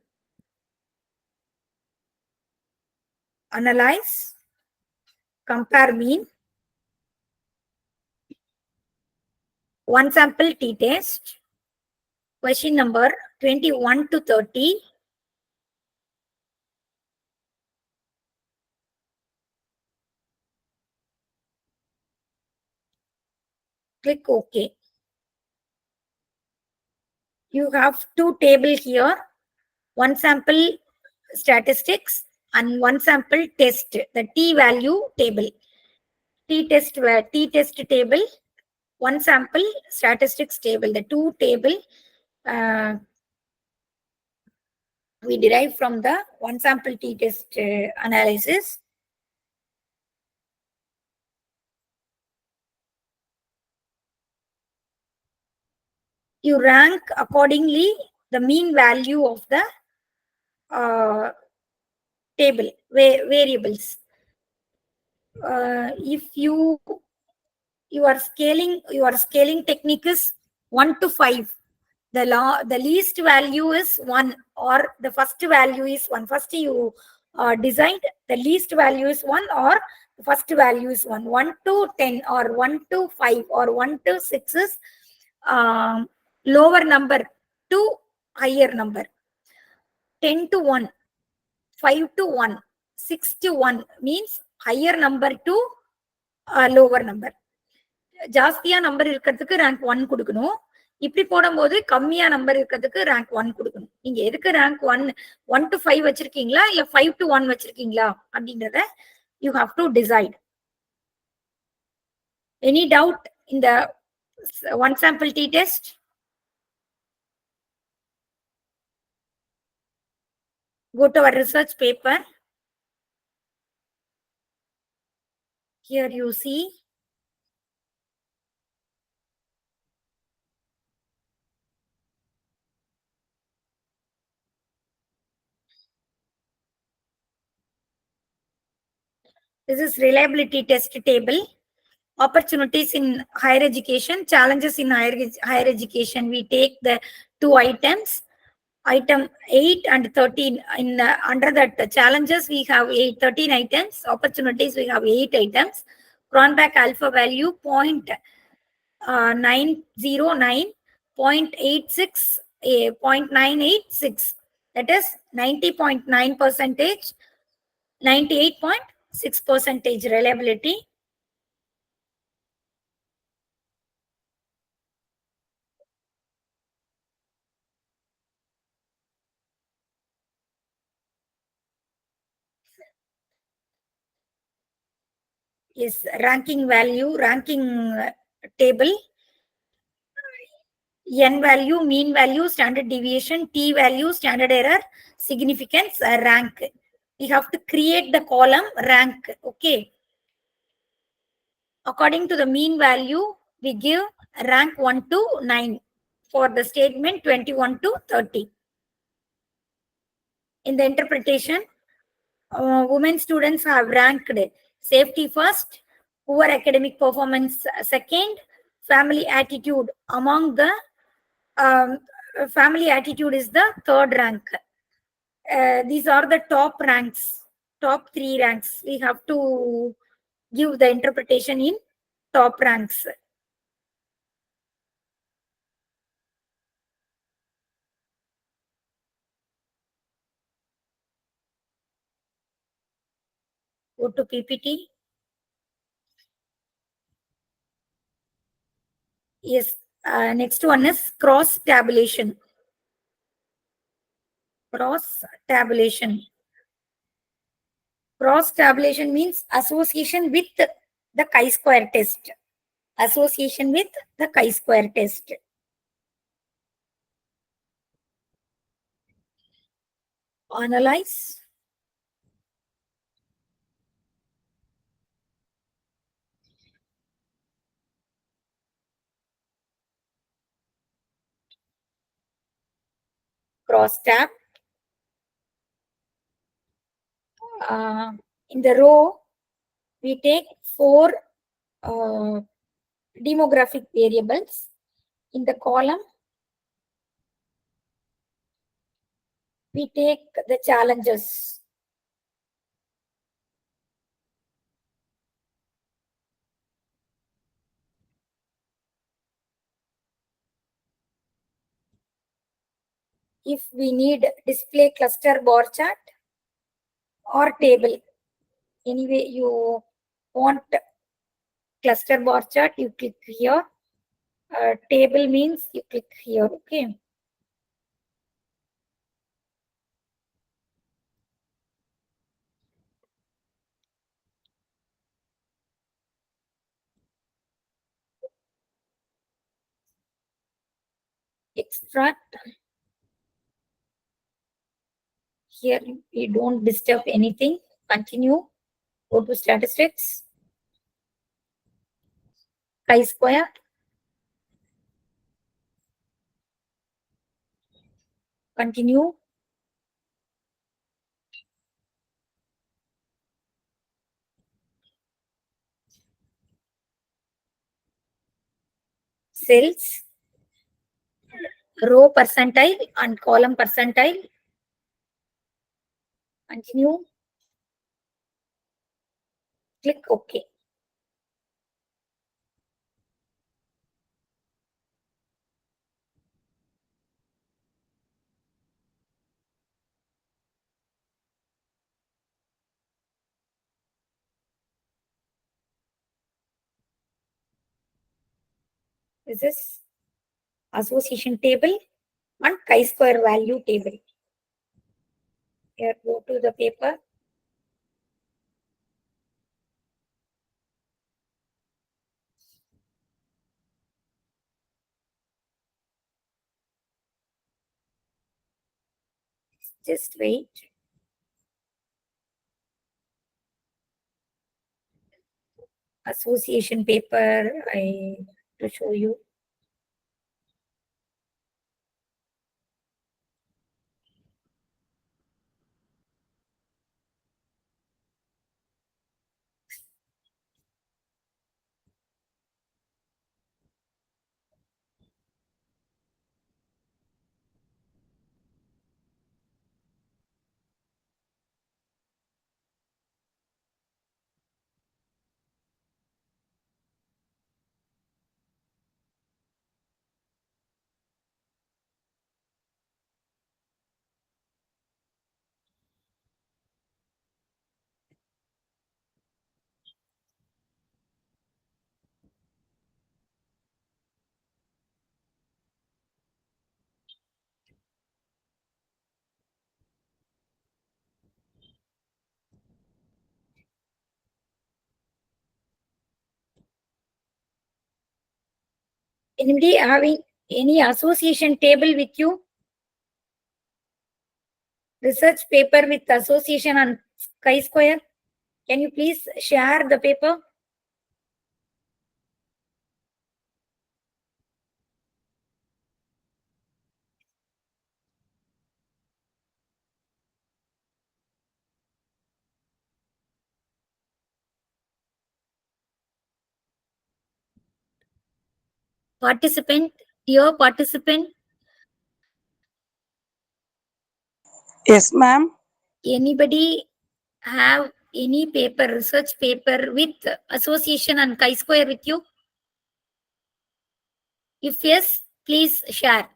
Analyze, compare mean, one sample t-test. Question number 21 to 30. Click OK. You have two tables here. One sample statistics and one sample test, the t-value table. T-test table, one sample statistics table, the two table we derive from the one sample t-test analysis. You rank accordingly the mean value of the table variables. If your scaling technique is 1 to 5, the least value is 1 or the first value is 1. First you designed the least value is 1 or the first value is 1. 1 to 10 or 1 to 5 or 1 to 6 is lower number to higher number. 10 to 1, 5 to 1, 6 to 1 means higher number to lower number. ஜாஸ்தியா number இருக்கிறதுக்கு rank 1 கொடுக்கணும். இப்படி போடும்போது கம்மியா number இருக்கிறதுக்கு rank 1 கொடுக்கணும். நீங்க எதுக்கு ரேங்க் 1 to 5 வச்சிருக்கீங்களா இல்ல 5 to 1 வச்சிருக்கீங்களா அப்படின்றத you have to decide. Any doubt in the one sample t-test? Go to our research paper. Here you see this is reliability test table. Opportunities in higher education, challenges in higher education. We take the two items, item 8 and 13. In under that challenges we have 13 items. Opportunities we have 8 items. Cronbach alpha value 0.909, 0.86, 0.986. That is 90.9 percentage, 98.6 percentage reliability. Is ranking value, ranking table. N value, mean value, standard deviation, T value, standard error, significance, rank. We have to create the column rank. Okay. According to the mean value, we give rank 1 to 9 for the statement 21 to 30. In the interpretation, women students have ranked safety first, poor academic performance second, family attitude among the family attitude is the third rank. These are the top ranks, top 3 ranks. We have to give the interpretation in top ranks. Go to PPT. Yes, next one is cross tabulation. Cross tabulation. Cross tabulation means association with the chi-square test. Association with the chi-square test. Analyze. Cross tab. In the row, we take 4 demographic variables. In the column, we take the challenges. If we need display cluster bar chart or table, anyway you want cluster bar chart, you click here. Table means you click here. Okay. Extract. Here we don't disturb anything. Continue. Go to statistics. Chi-square. Continue. Cells. Row percentile and column percentile. Continue. Click OK. This is association table and chi-square value table. Here, go to the paper. Just wait. Association paper, I to show you. Anybody having any association table with you? Research paper with association on chi-square. Can you please share the paper? Participant, dear participant, Yes, ma'am. anybody have any paper, research paper with association and chi-square with you? If yes, please share.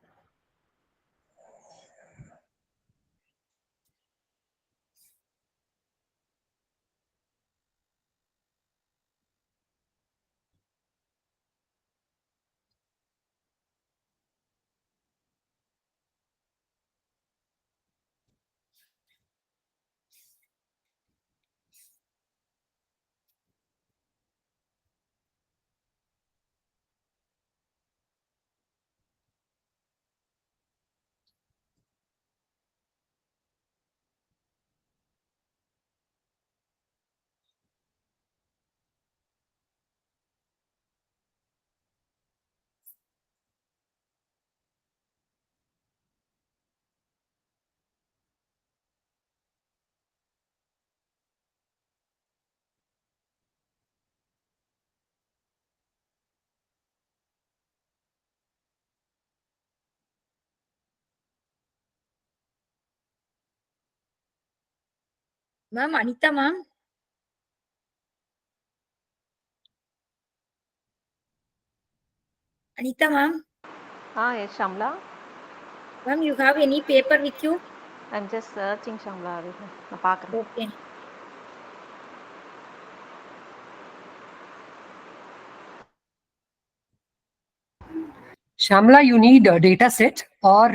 Ma'am, Anita ma'am. Anita ma'am. Yes, Shamla. Ma'am, you have any paper with you? I'm just searching, Shamla. நான் பார்க்குறேன். Okay. Shamla, you need a data set or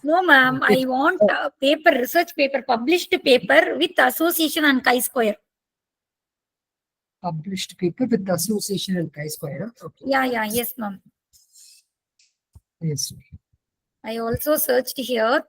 No, ma'am. I want a paper, research paper, published paper with association and chi-square. published paper with association and chi-square. Okay. Yeah, yes, ma'am. Yes. I also searched here.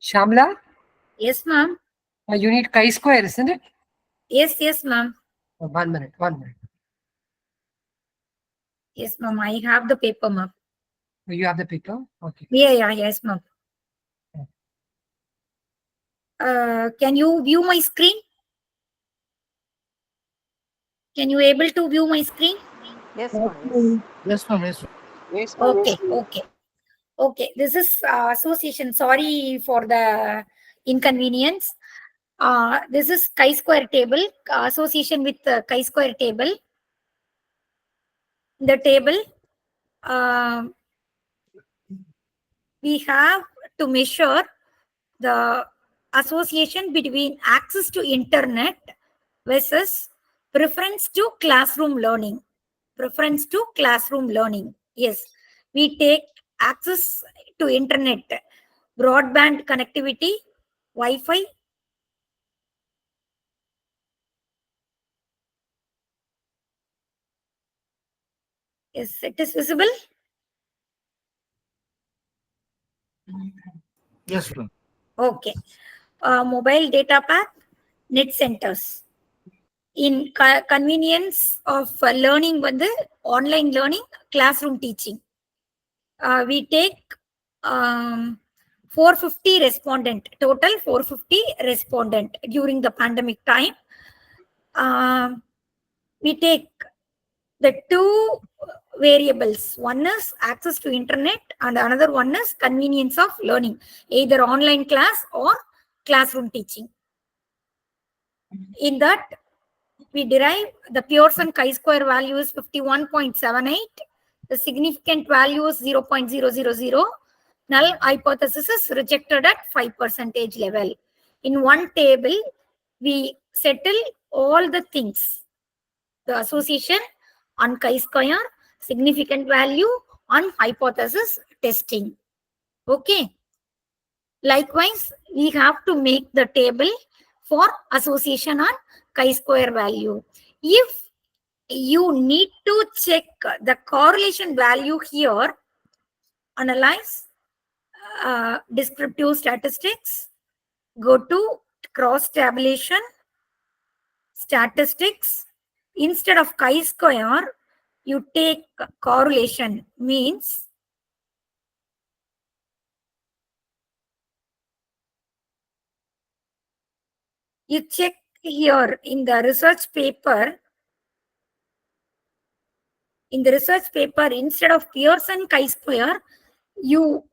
Shamla, Yes, ma'am. you need chi-square, isn't it? Yes, ma'am. 1 minute, 1 minute. Yes, ma'am. I have the paper, ma'am. You have the paper? Okay. Yes, ma'am. Can you view my screen? Can you able to view my screen? Yes, ma'am. Yes. Yes, ma'am. Yes, ma'am. Yes, ma'am. Okay, okay. Okay, this is association. Sorry for the inconvenience. This is chi-square table, association with chi-square table. The table, we have to measure the association between access to internet versus preference to classroom learning. Preference to classroom learning. Yes, we take access to internet, broadband connectivity, Wi-Fi. Yes, it is visible. Yes, ma'am. Okay. Mobile data pack, net centers. In convenience of learning with the online learning, classroom teaching. We take 450 respondent, total 450 respondent during the pandemic time. We take the two variables. One is access to internet and another one is convenience of learning, either online class or classroom teaching. In that, we derive the Pearson chi-square value is 51.78. The significant value is 0.000. Null hypothesis is rejected at 5% level. In one table, we settle all the things. The association on chi-square, significant value on hypothesis testing. Okay. Likewise, we have to make the table for association on chi-square value. If you need to check the correlation value here, analyze descriptive statistics, go to cross tabulation, statistics. Instead of chi-square, you take correlation, means you check here in the research paper. In the research paper, instead of Pearson chi-square, you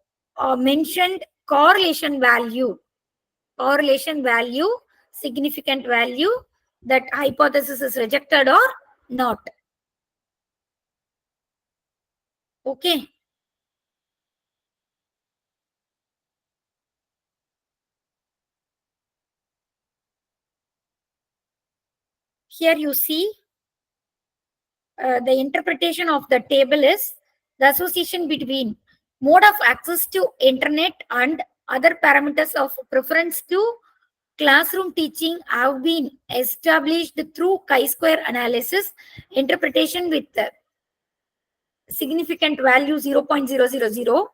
mentioned correlation value, significant value, that hypothesis is rejected or not. Okay. Here you see the interpretation of the table is the association between mode of access to internet and other parameters of preference to classroom teaching have been established through chi-square analysis, interpretation with significant value 0.000.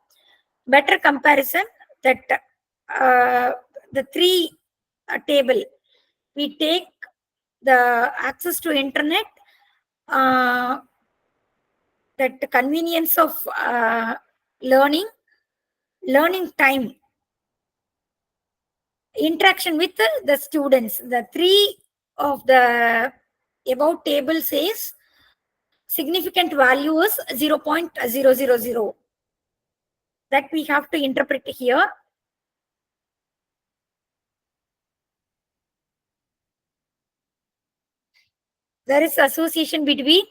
Better comparison, that the three table, we take the access to internet, that convenience of learning time, interaction with the students. The three of the above table says significant value is 0.000. That we have to interpret here. There is association between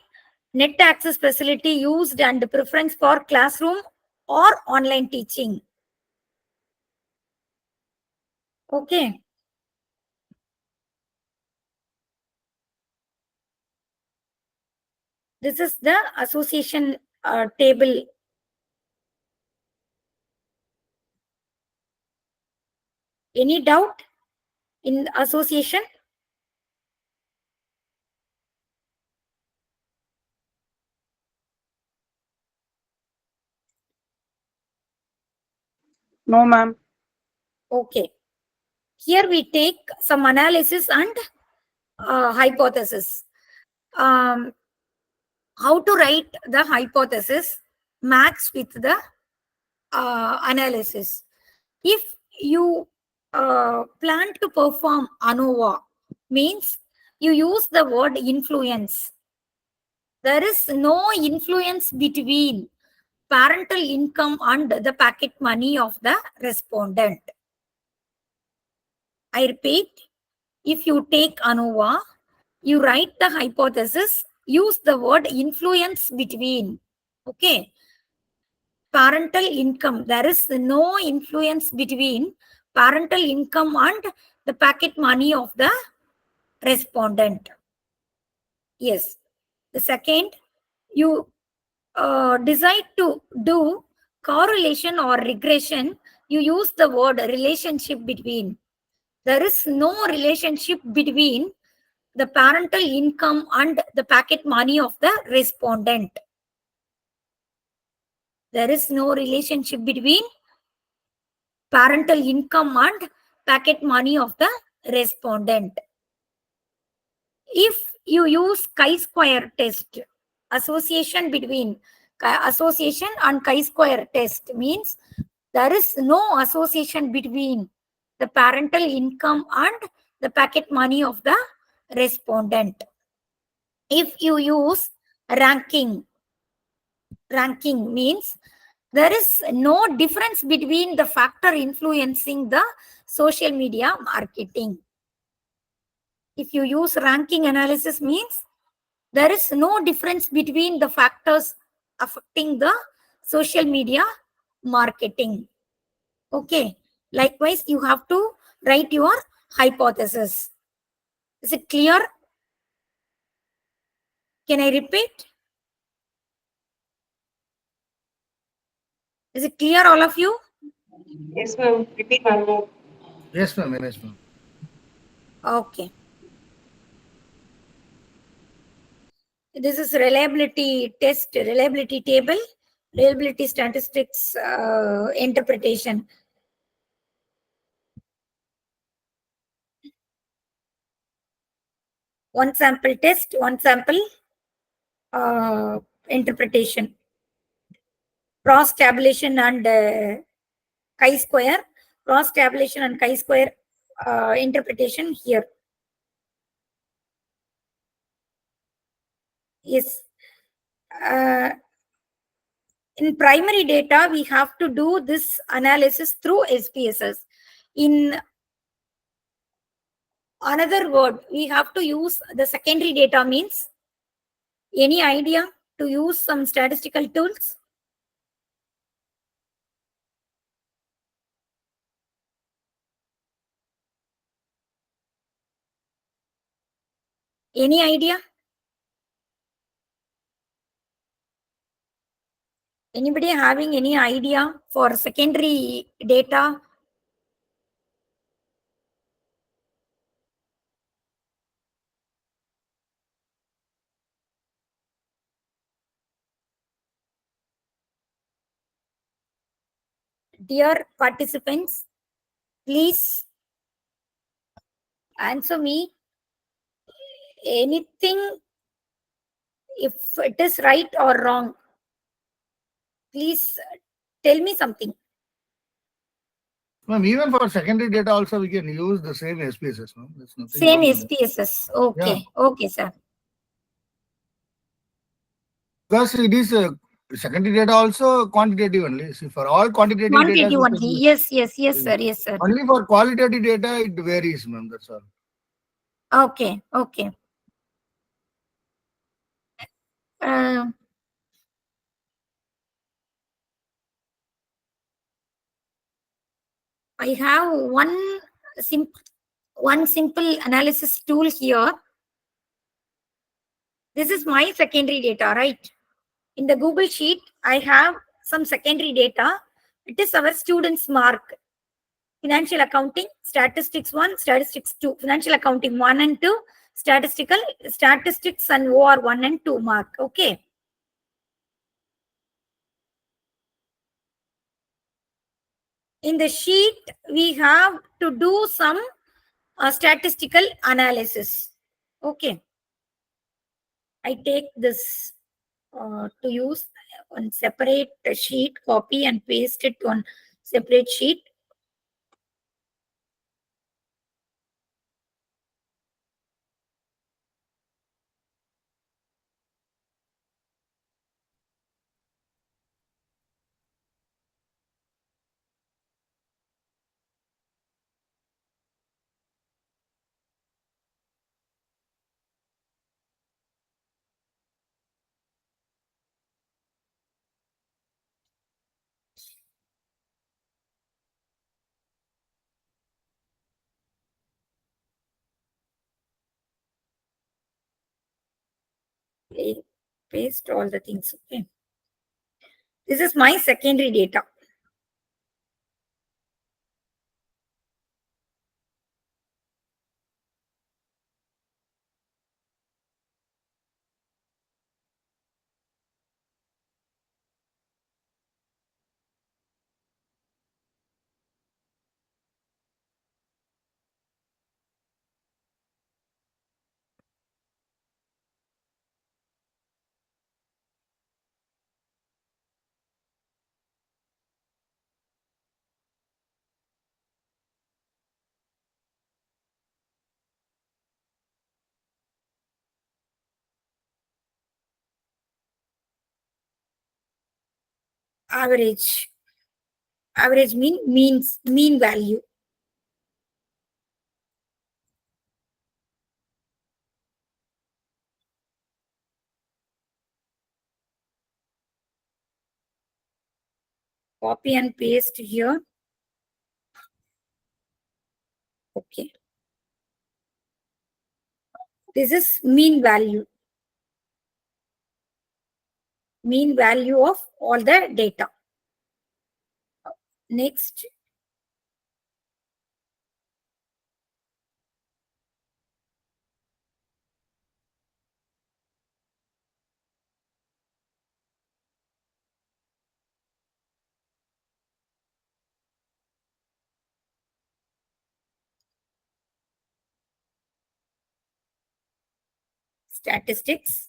net access facility used and preference for classroom or online teaching. Okay. This is the association table. Any doubt in association? No, ma'am. Okay. Here we take some analysis and hypothesis. How to write the hypothesis match with the analysis. If you plan to perform ANOVA, means you use the word influence. There is no influence between parental income and the pocket money of the respondent. I repeat, if you take ANOVA, you write the hypothesis, use the word influence between. Okay. Parental income, there is no influence between parental income and the pocket money of the respondent. Yes. The second, you decide to do correlation or regression, you use the word relationship between. There is no relationship between the parental income and the pocket money of the respondent. There is no relationship between parental income and pocket money of the respondent. If you use chi-square test, association and chi-square test means there is no association between the parental income and the pocket money of the respondent. If you use ranking means there is no difference between the factor influencing the social media marketing. If you use ranking analysis means there is no difference between the factors affecting the social media marketing. Okay. Likewise, you have to write your hypothesis. Is it clear? Can I repeat? Is it clear, all of you? Yes, ma'am. Repeat one more. Yes, ma'am. Yes, ma'am. Okay. This is reliability test, reliability table, reliability statistics interpretation. One sample test, one sample interpretation. Cross tabulation and chi-square. Cross tabulation and chi-square interpretation here. Yes. In primary data, we have to do this analysis through SPSS. In another word, we have to use the secondary data means. Any idea to use some statistical tools? Any idea? Anybody having any idea for secondary data? Dear participants, please answer me. Anything, if it is right or wrong, please tell me something. Ma'am, even for secondary data also we can use the same SPSS. No? That's nothing Same wrong with that. SPSS. Okay. Yeah. Okay, sir. Because it is secondary data also quantitative only. See, for all quantitative data, Quantitative we can only. use. Yes, sir. Yes, sir. Only for qualitative data, it varies, ma'am. That's all. Okay. I have one simple analysis tool here. This is my secondary data, right? In the Google Sheet, I have some secondary data. It is our students' mark. Financial accounting, statistics 1, statistics 2. Financial accounting 1 and 2. Statistics and OR 1 and 2 mark. Okay. In the sheet, we have to do some statistical analysis. Okay. I take this to use on separate sheet, copy and paste it on separate sheet. Paste all the things. Okay. This is my secondary data. Average. Average means mean value. Copy and paste here. Okay. This is mean value. Mean value of all the data. Next. Statistics.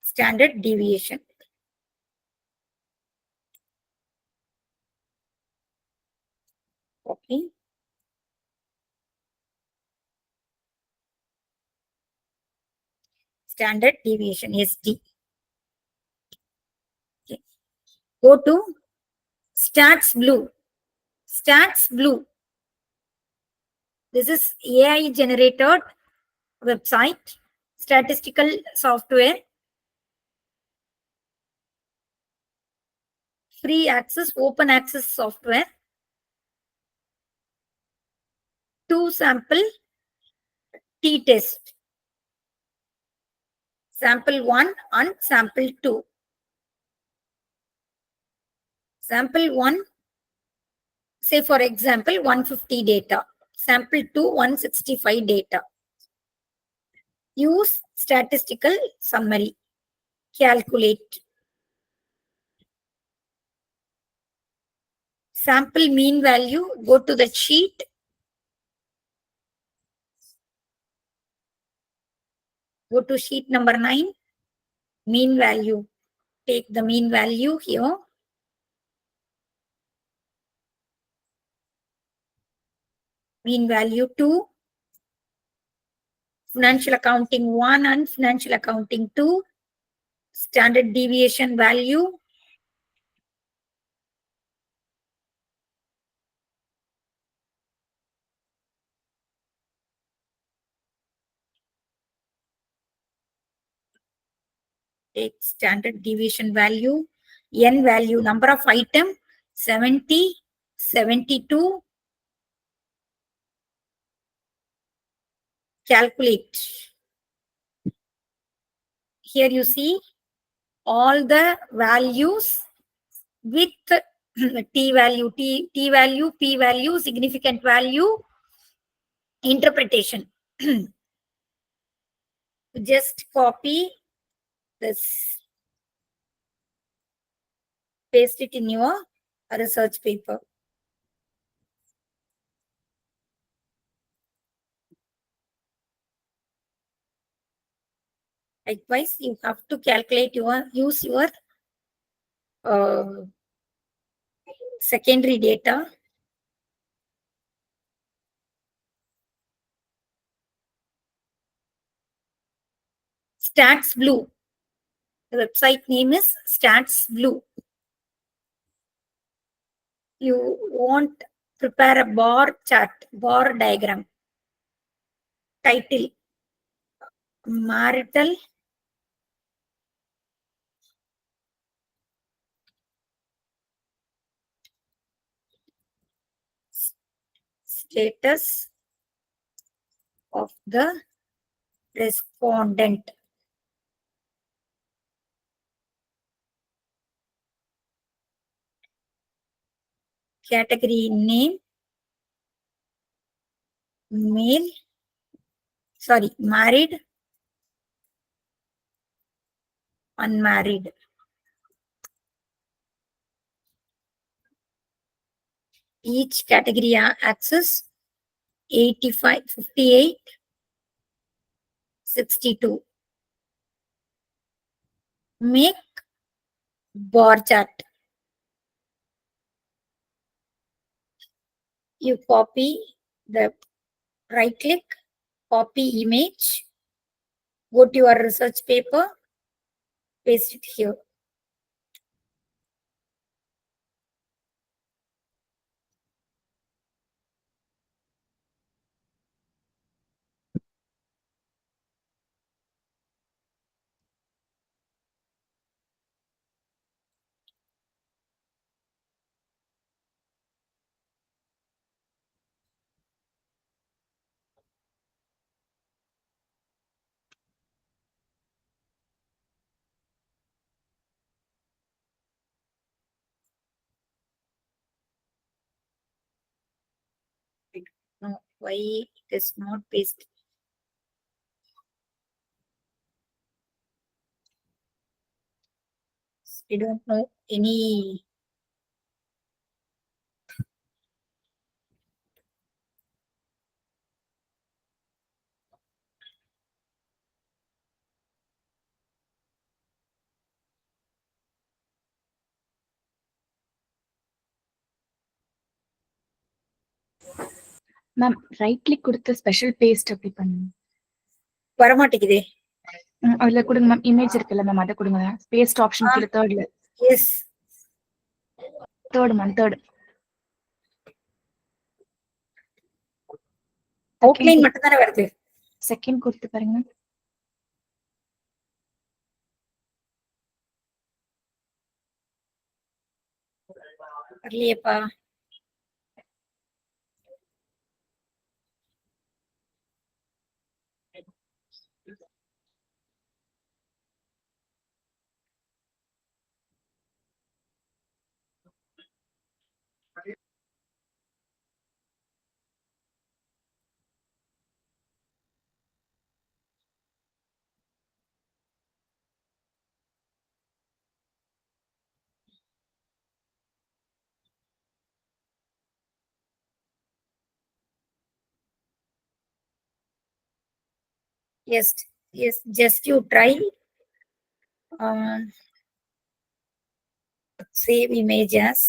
Standard deviation. Copy. Standard deviation, SD. Okay. Go to Stats Blue. Stats Blue. This is AI generated website, statistical software, free access, open access software. 2 sample t-test. Sample 1 and sample 2. Sample 1, say for example, 150 data. Sample 2, 165 data. Use statistical summary. Calculate. Sample mean value. Go to the sheet. Go to sheet number 9. Mean value. Take the mean value here. Mean value 2. Financial accounting 1 and financial accounting 2. Standard deviation value. Take standard deviation value. N value, number of item 70, 72. Calculate. Here you see all the values with t value, t value, p value, significant value, interpretation. Just copy this paste it in your research paper. Likewise, you have to calculate use your secondary data. Stats Blue. The website name is Stats Blue. You want prepare a bar chart, bar diagram. Title: marital status of the respondent. Category name: male, married, unmarried. Each category access 85, 58, 62. Make bar chart. You copy the right click, copy image, go to your research paper, paste it here. No, why it is not pasted? I don't know any. Ma'am right click கொடுத்து special paste அப்படி பண்ணுங்க. வரமாட்டேங்குதே. அதுல கொடுங்க ma'am, image இருக்குல்ல ma'am, அதை கொடுங்க. Paste option கீழே தேர்ட்ல. Yes, third ma'am, third. Outline மட்டும் தானே வருது. செகண்ட் கொடுத்து பாருங்க. வரலையேப்பா. Yes, yes, just you try. Save image as.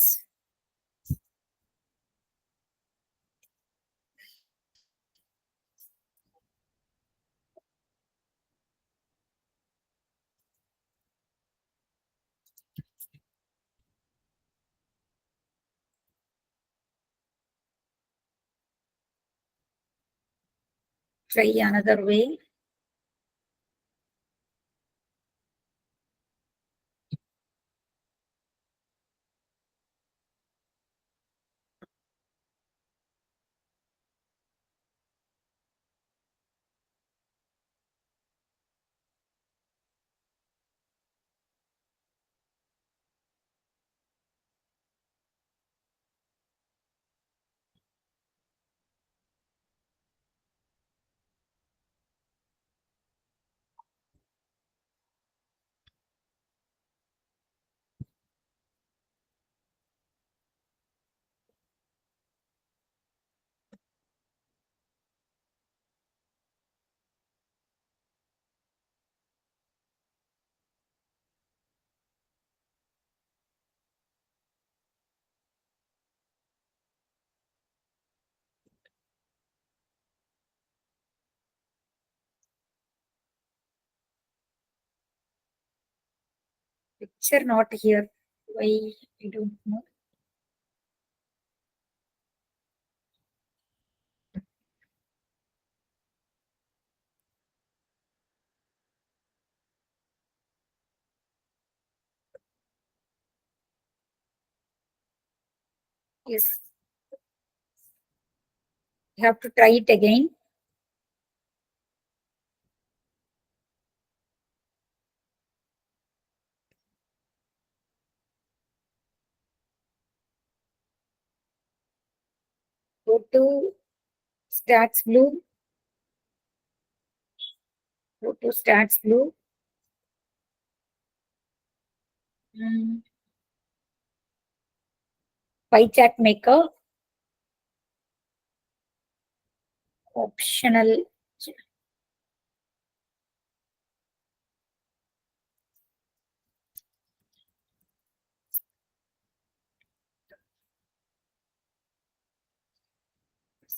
Try another way. Picture not here. Why? I don't know. Yes. You have to try it again. Go to Stats Blue. Go to Stats Blue. Pie chart maker. Optional.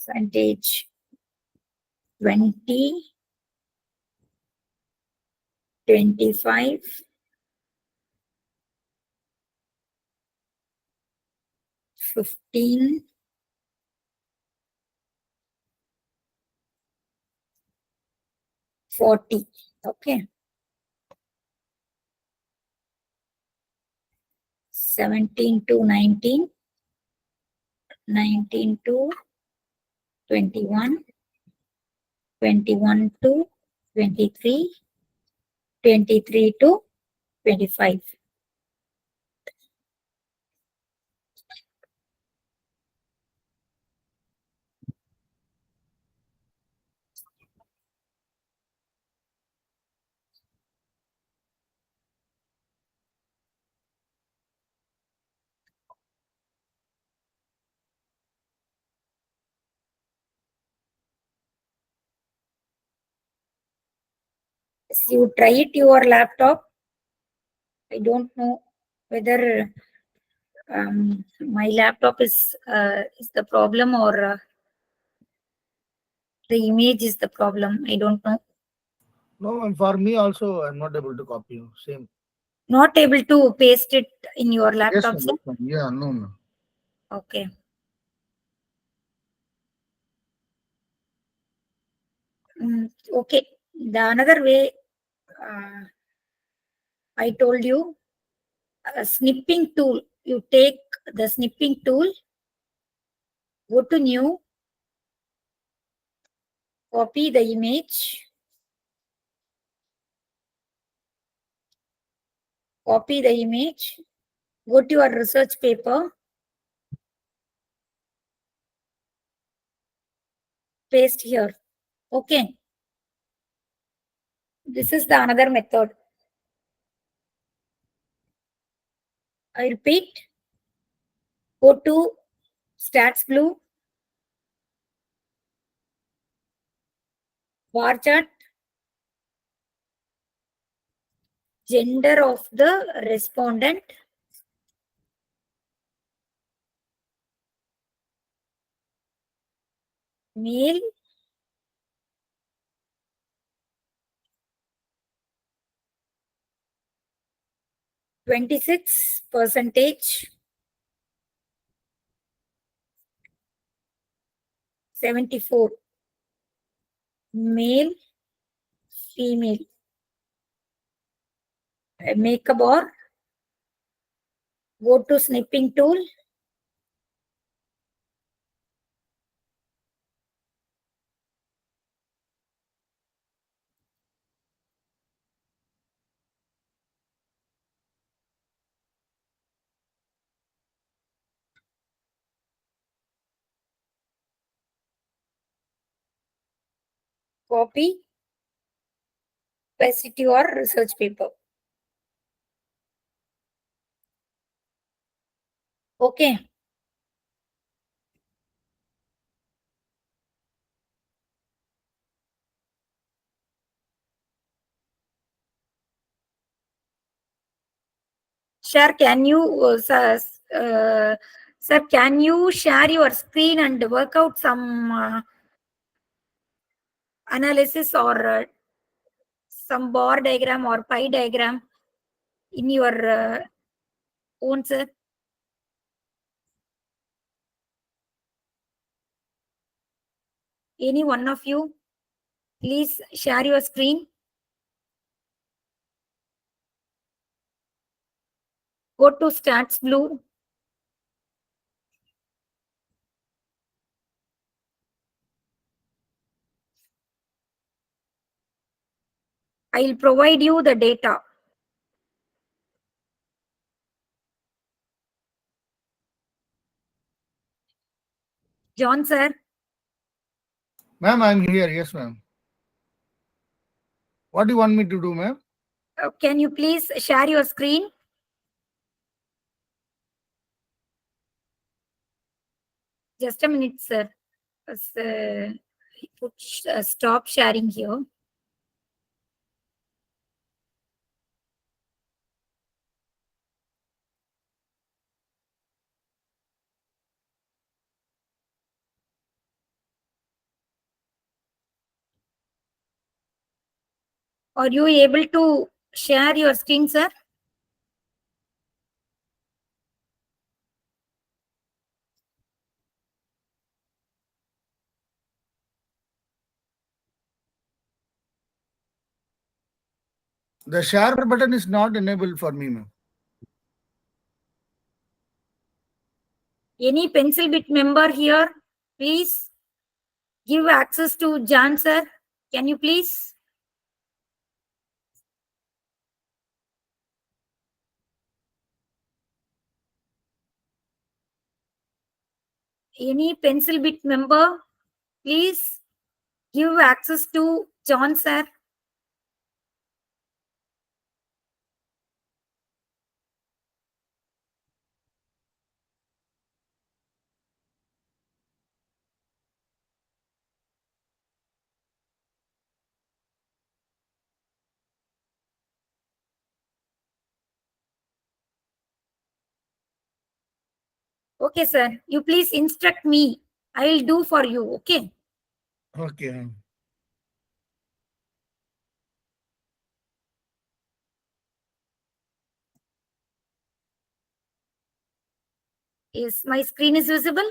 Percentage 20, 25, 15, 40. Okay. 17 to 19, 19 to 21, 21 to 23, 23 to 25. You try it your laptop. I don't know whether my laptop is the problem or the image is the problem. I don't know. No, and for me also, I'm not able to copy you. Same. Not able to paste it in your Yes, laptop, ma'am. sir? Yes, ma'am. Yeah, no, no. Okay. Okay. The another way I told you, a snipping tool. You take the snipping tool, go to new, copy the image, copy the image, go to your research paper, paste here. Okay. This is the another method. I repeat, go to Stats Blue, bar chart, gender of the respondent, male, %, 74, male, female. Make a bar, go to snipping tool, copy, paste it to your research paper. Okay. Sir, can you, sir, can you share your screen and work out some analysis or some bar diagram or pie diagram? in your own, sir. Any one of you, please share your screen. Go to Stats Blue. I'll provide you the data. John, sir. Ma'am, I'm here. Yes, ma'am. What do you want me to do, ma'am? Can you please share your screen? Just a minute, sir. Stop sharing here. Are you able to share your screen, sir? The share button is not enabled for me, ma'am. Any pencil bit member here, please give access to John, sir. Can you please? Any pencil bit member, please give access to John, sir. Okay, sir. You please instruct me. I will do for you. Okay. Okay, ma'am. Is my screen is visible?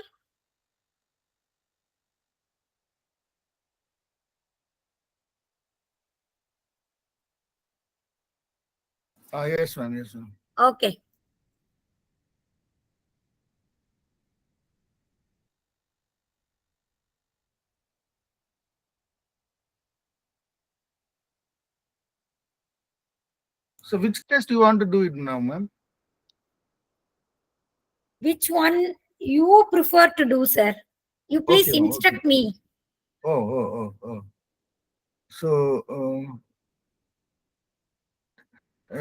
Yes, ma'am. Yes, ma'am. Okay. So which test you want to do it now, ma'am? Which one you prefer to do, sir? You please Okay, ma'am. Okay. instruct me. Oh. So,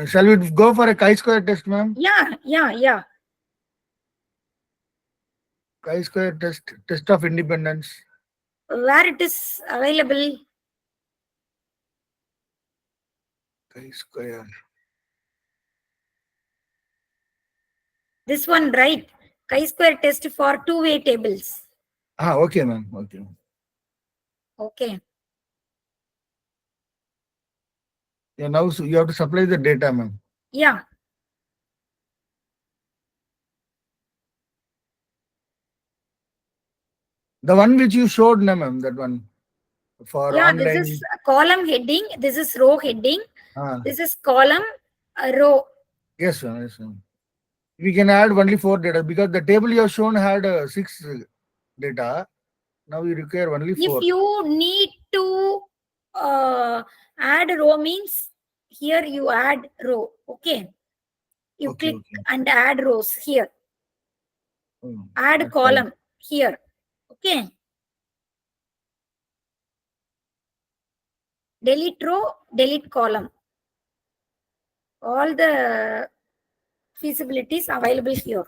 shall we go for a chi-square test, ma'am? Yeah. Chi-square test of independence. Where it is available? Chi-square. This one, right? Chi-square test for two-way tables. Okay, ma'am. Okay. Okay. Yeah, now so you have to supply the data, ma'am. Yeah. The one which you showed, no, ma'am, that one for Yeah, online. this is a column heading. This is row heading. Ah, This is column row. yes, ma'am. Yes, ma'am. We can add only 4 data because the table you have shown had 6 data. Now we require only 4. If you need to add row means here you add row. Okay. You Okay, click okay. and add rows here. Oh, Add that's column here. Okay. Delete row, delete column. All the feasibilities available here.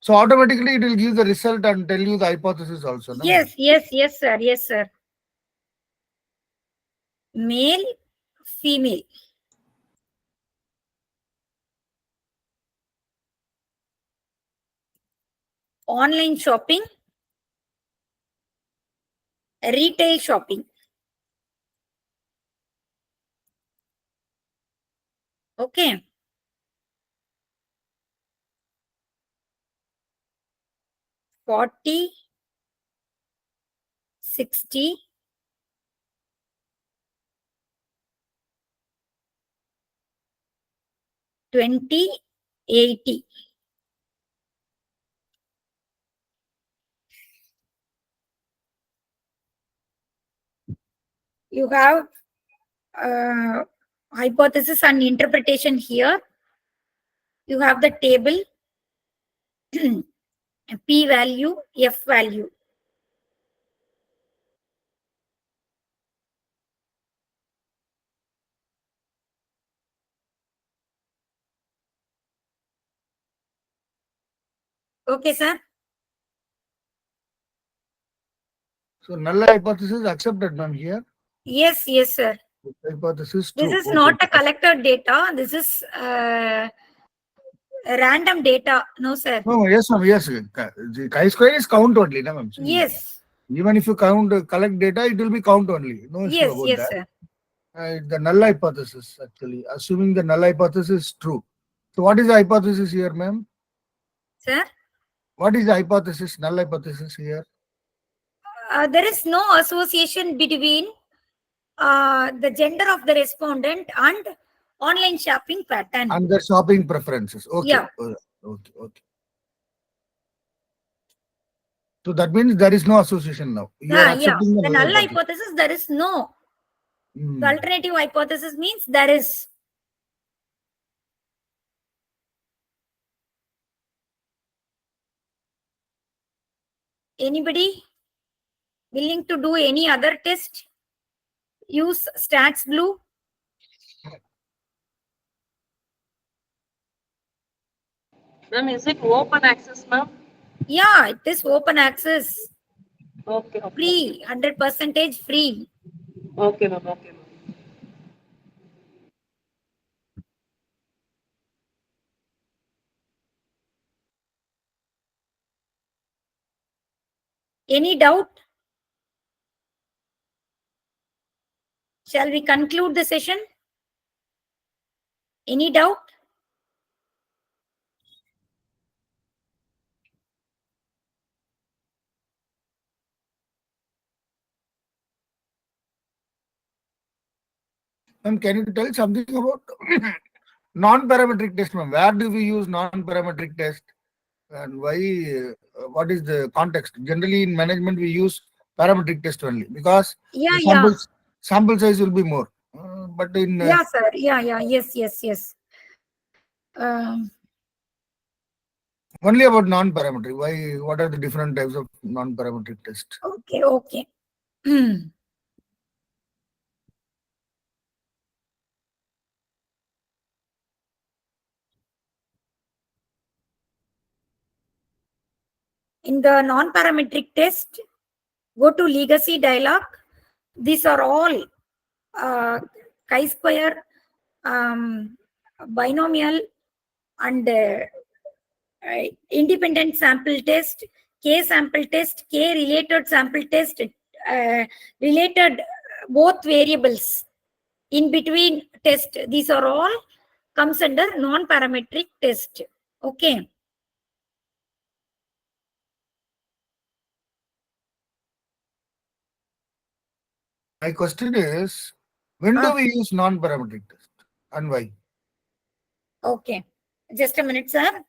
So automatically it will give the result and tell you the hypothesis also. No, ma'am? Yes, sir. Male, female. online shopping, retail shopping. Okay. $40, $60, $20, $80. You have hypothesis and interpretation here. You have the table, P value, F value. Okay, sir. So null hypothesis accepted, ma'am, here. Yes, yes, sir. Hypothesis This true. is not a collected data. This is random data. No, sir. No, yes, ma'am, yes. The chi-square is count only, no, ma'am. See, Yes, even if you collect data, it will be count only. No issue yes, about yes, that. sir. The null hypothesis, actually, assuming the null hypothesis is true. So what is the hypothesis here, ma'am? Sir, What is the hypothesis, null hypothesis here? there is no association between the gender of the respondent and online shopping pattern. And the shopping preferences. Okay. Yeah. Okay. Okay. So that means there is no association now. You are Yeah. accepting the The null null hypothesis. hypothesis, there is no. Hmm. The alternative hypothesis means there is. Anybody willing to do any other test? Use stats blue. Ma'am, is it open access, ma'am? Yeah, it is open access. Okay, okay. Free, 100% free. Okay, ma'am. Okay, ma'am. Any doubt? Shall we conclude the session? Any doubt? Ma'am, can you tell something about non-parametric test, ma'am? Where do we use non-parametric test and why? What is the context? Generally, in management, we use parametric test only because the sample size will be more. But in Yeah, sir. Yeah. Yes. only about non-parametric, why? What are the different types of non-parametric test? Okay. In the non-parametric test, go to legacy dialog. These are all chi-square, binomial, and independent sample test, k-sample test, k-related sample test, related both variables in between test. These are all comes under non-parametric test. Okay. My question is, when do we use non-parametric test and why? Okay. Just a minute, sir.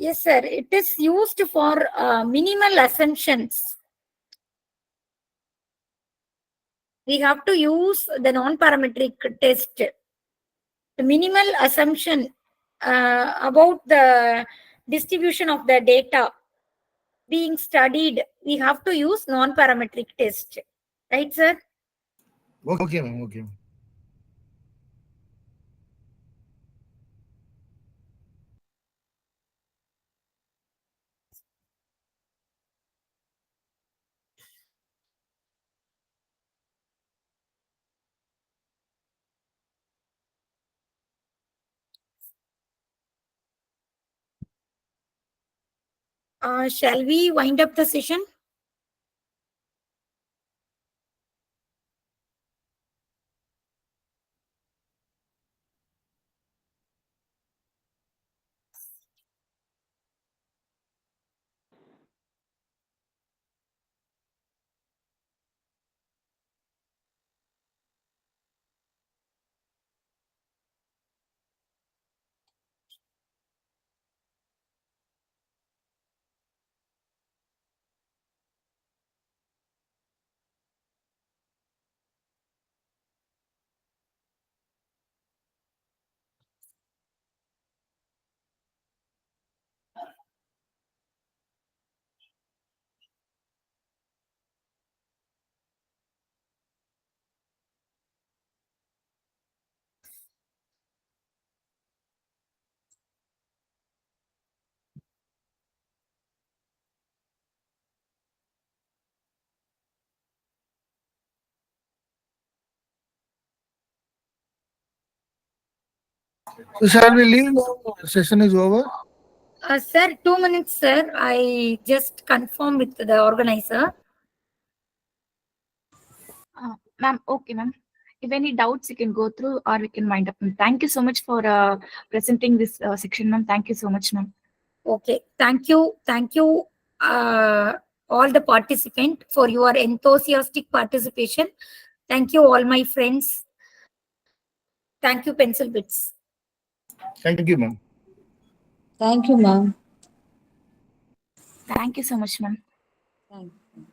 Yes, sir. It is used for minimal assumptions. We have to use the non-parametric test. The minimal assumption about the distribution of the data being studied, we have to use non-parametric test. Right, sir? Okay, ma'am. Okay. Shall we wind up the session? So shall we leave now? Session is over. Sir, 2 minutes, sir. I just confirm with the organizer. Ma'am, okay, ma'am. If any doubts, you can go through or we can wind up. Thank you so much for presenting this section, ma'am. Thank you so much, ma'am. Okay. Thank you. Thank you, all the participants, for your enthusiastic participation. Thank you, all my friends. Thank you, Pencil Bits. Thank you, ma'am. Thank you, ma'am. Thank you so much, ma'am. Thank you.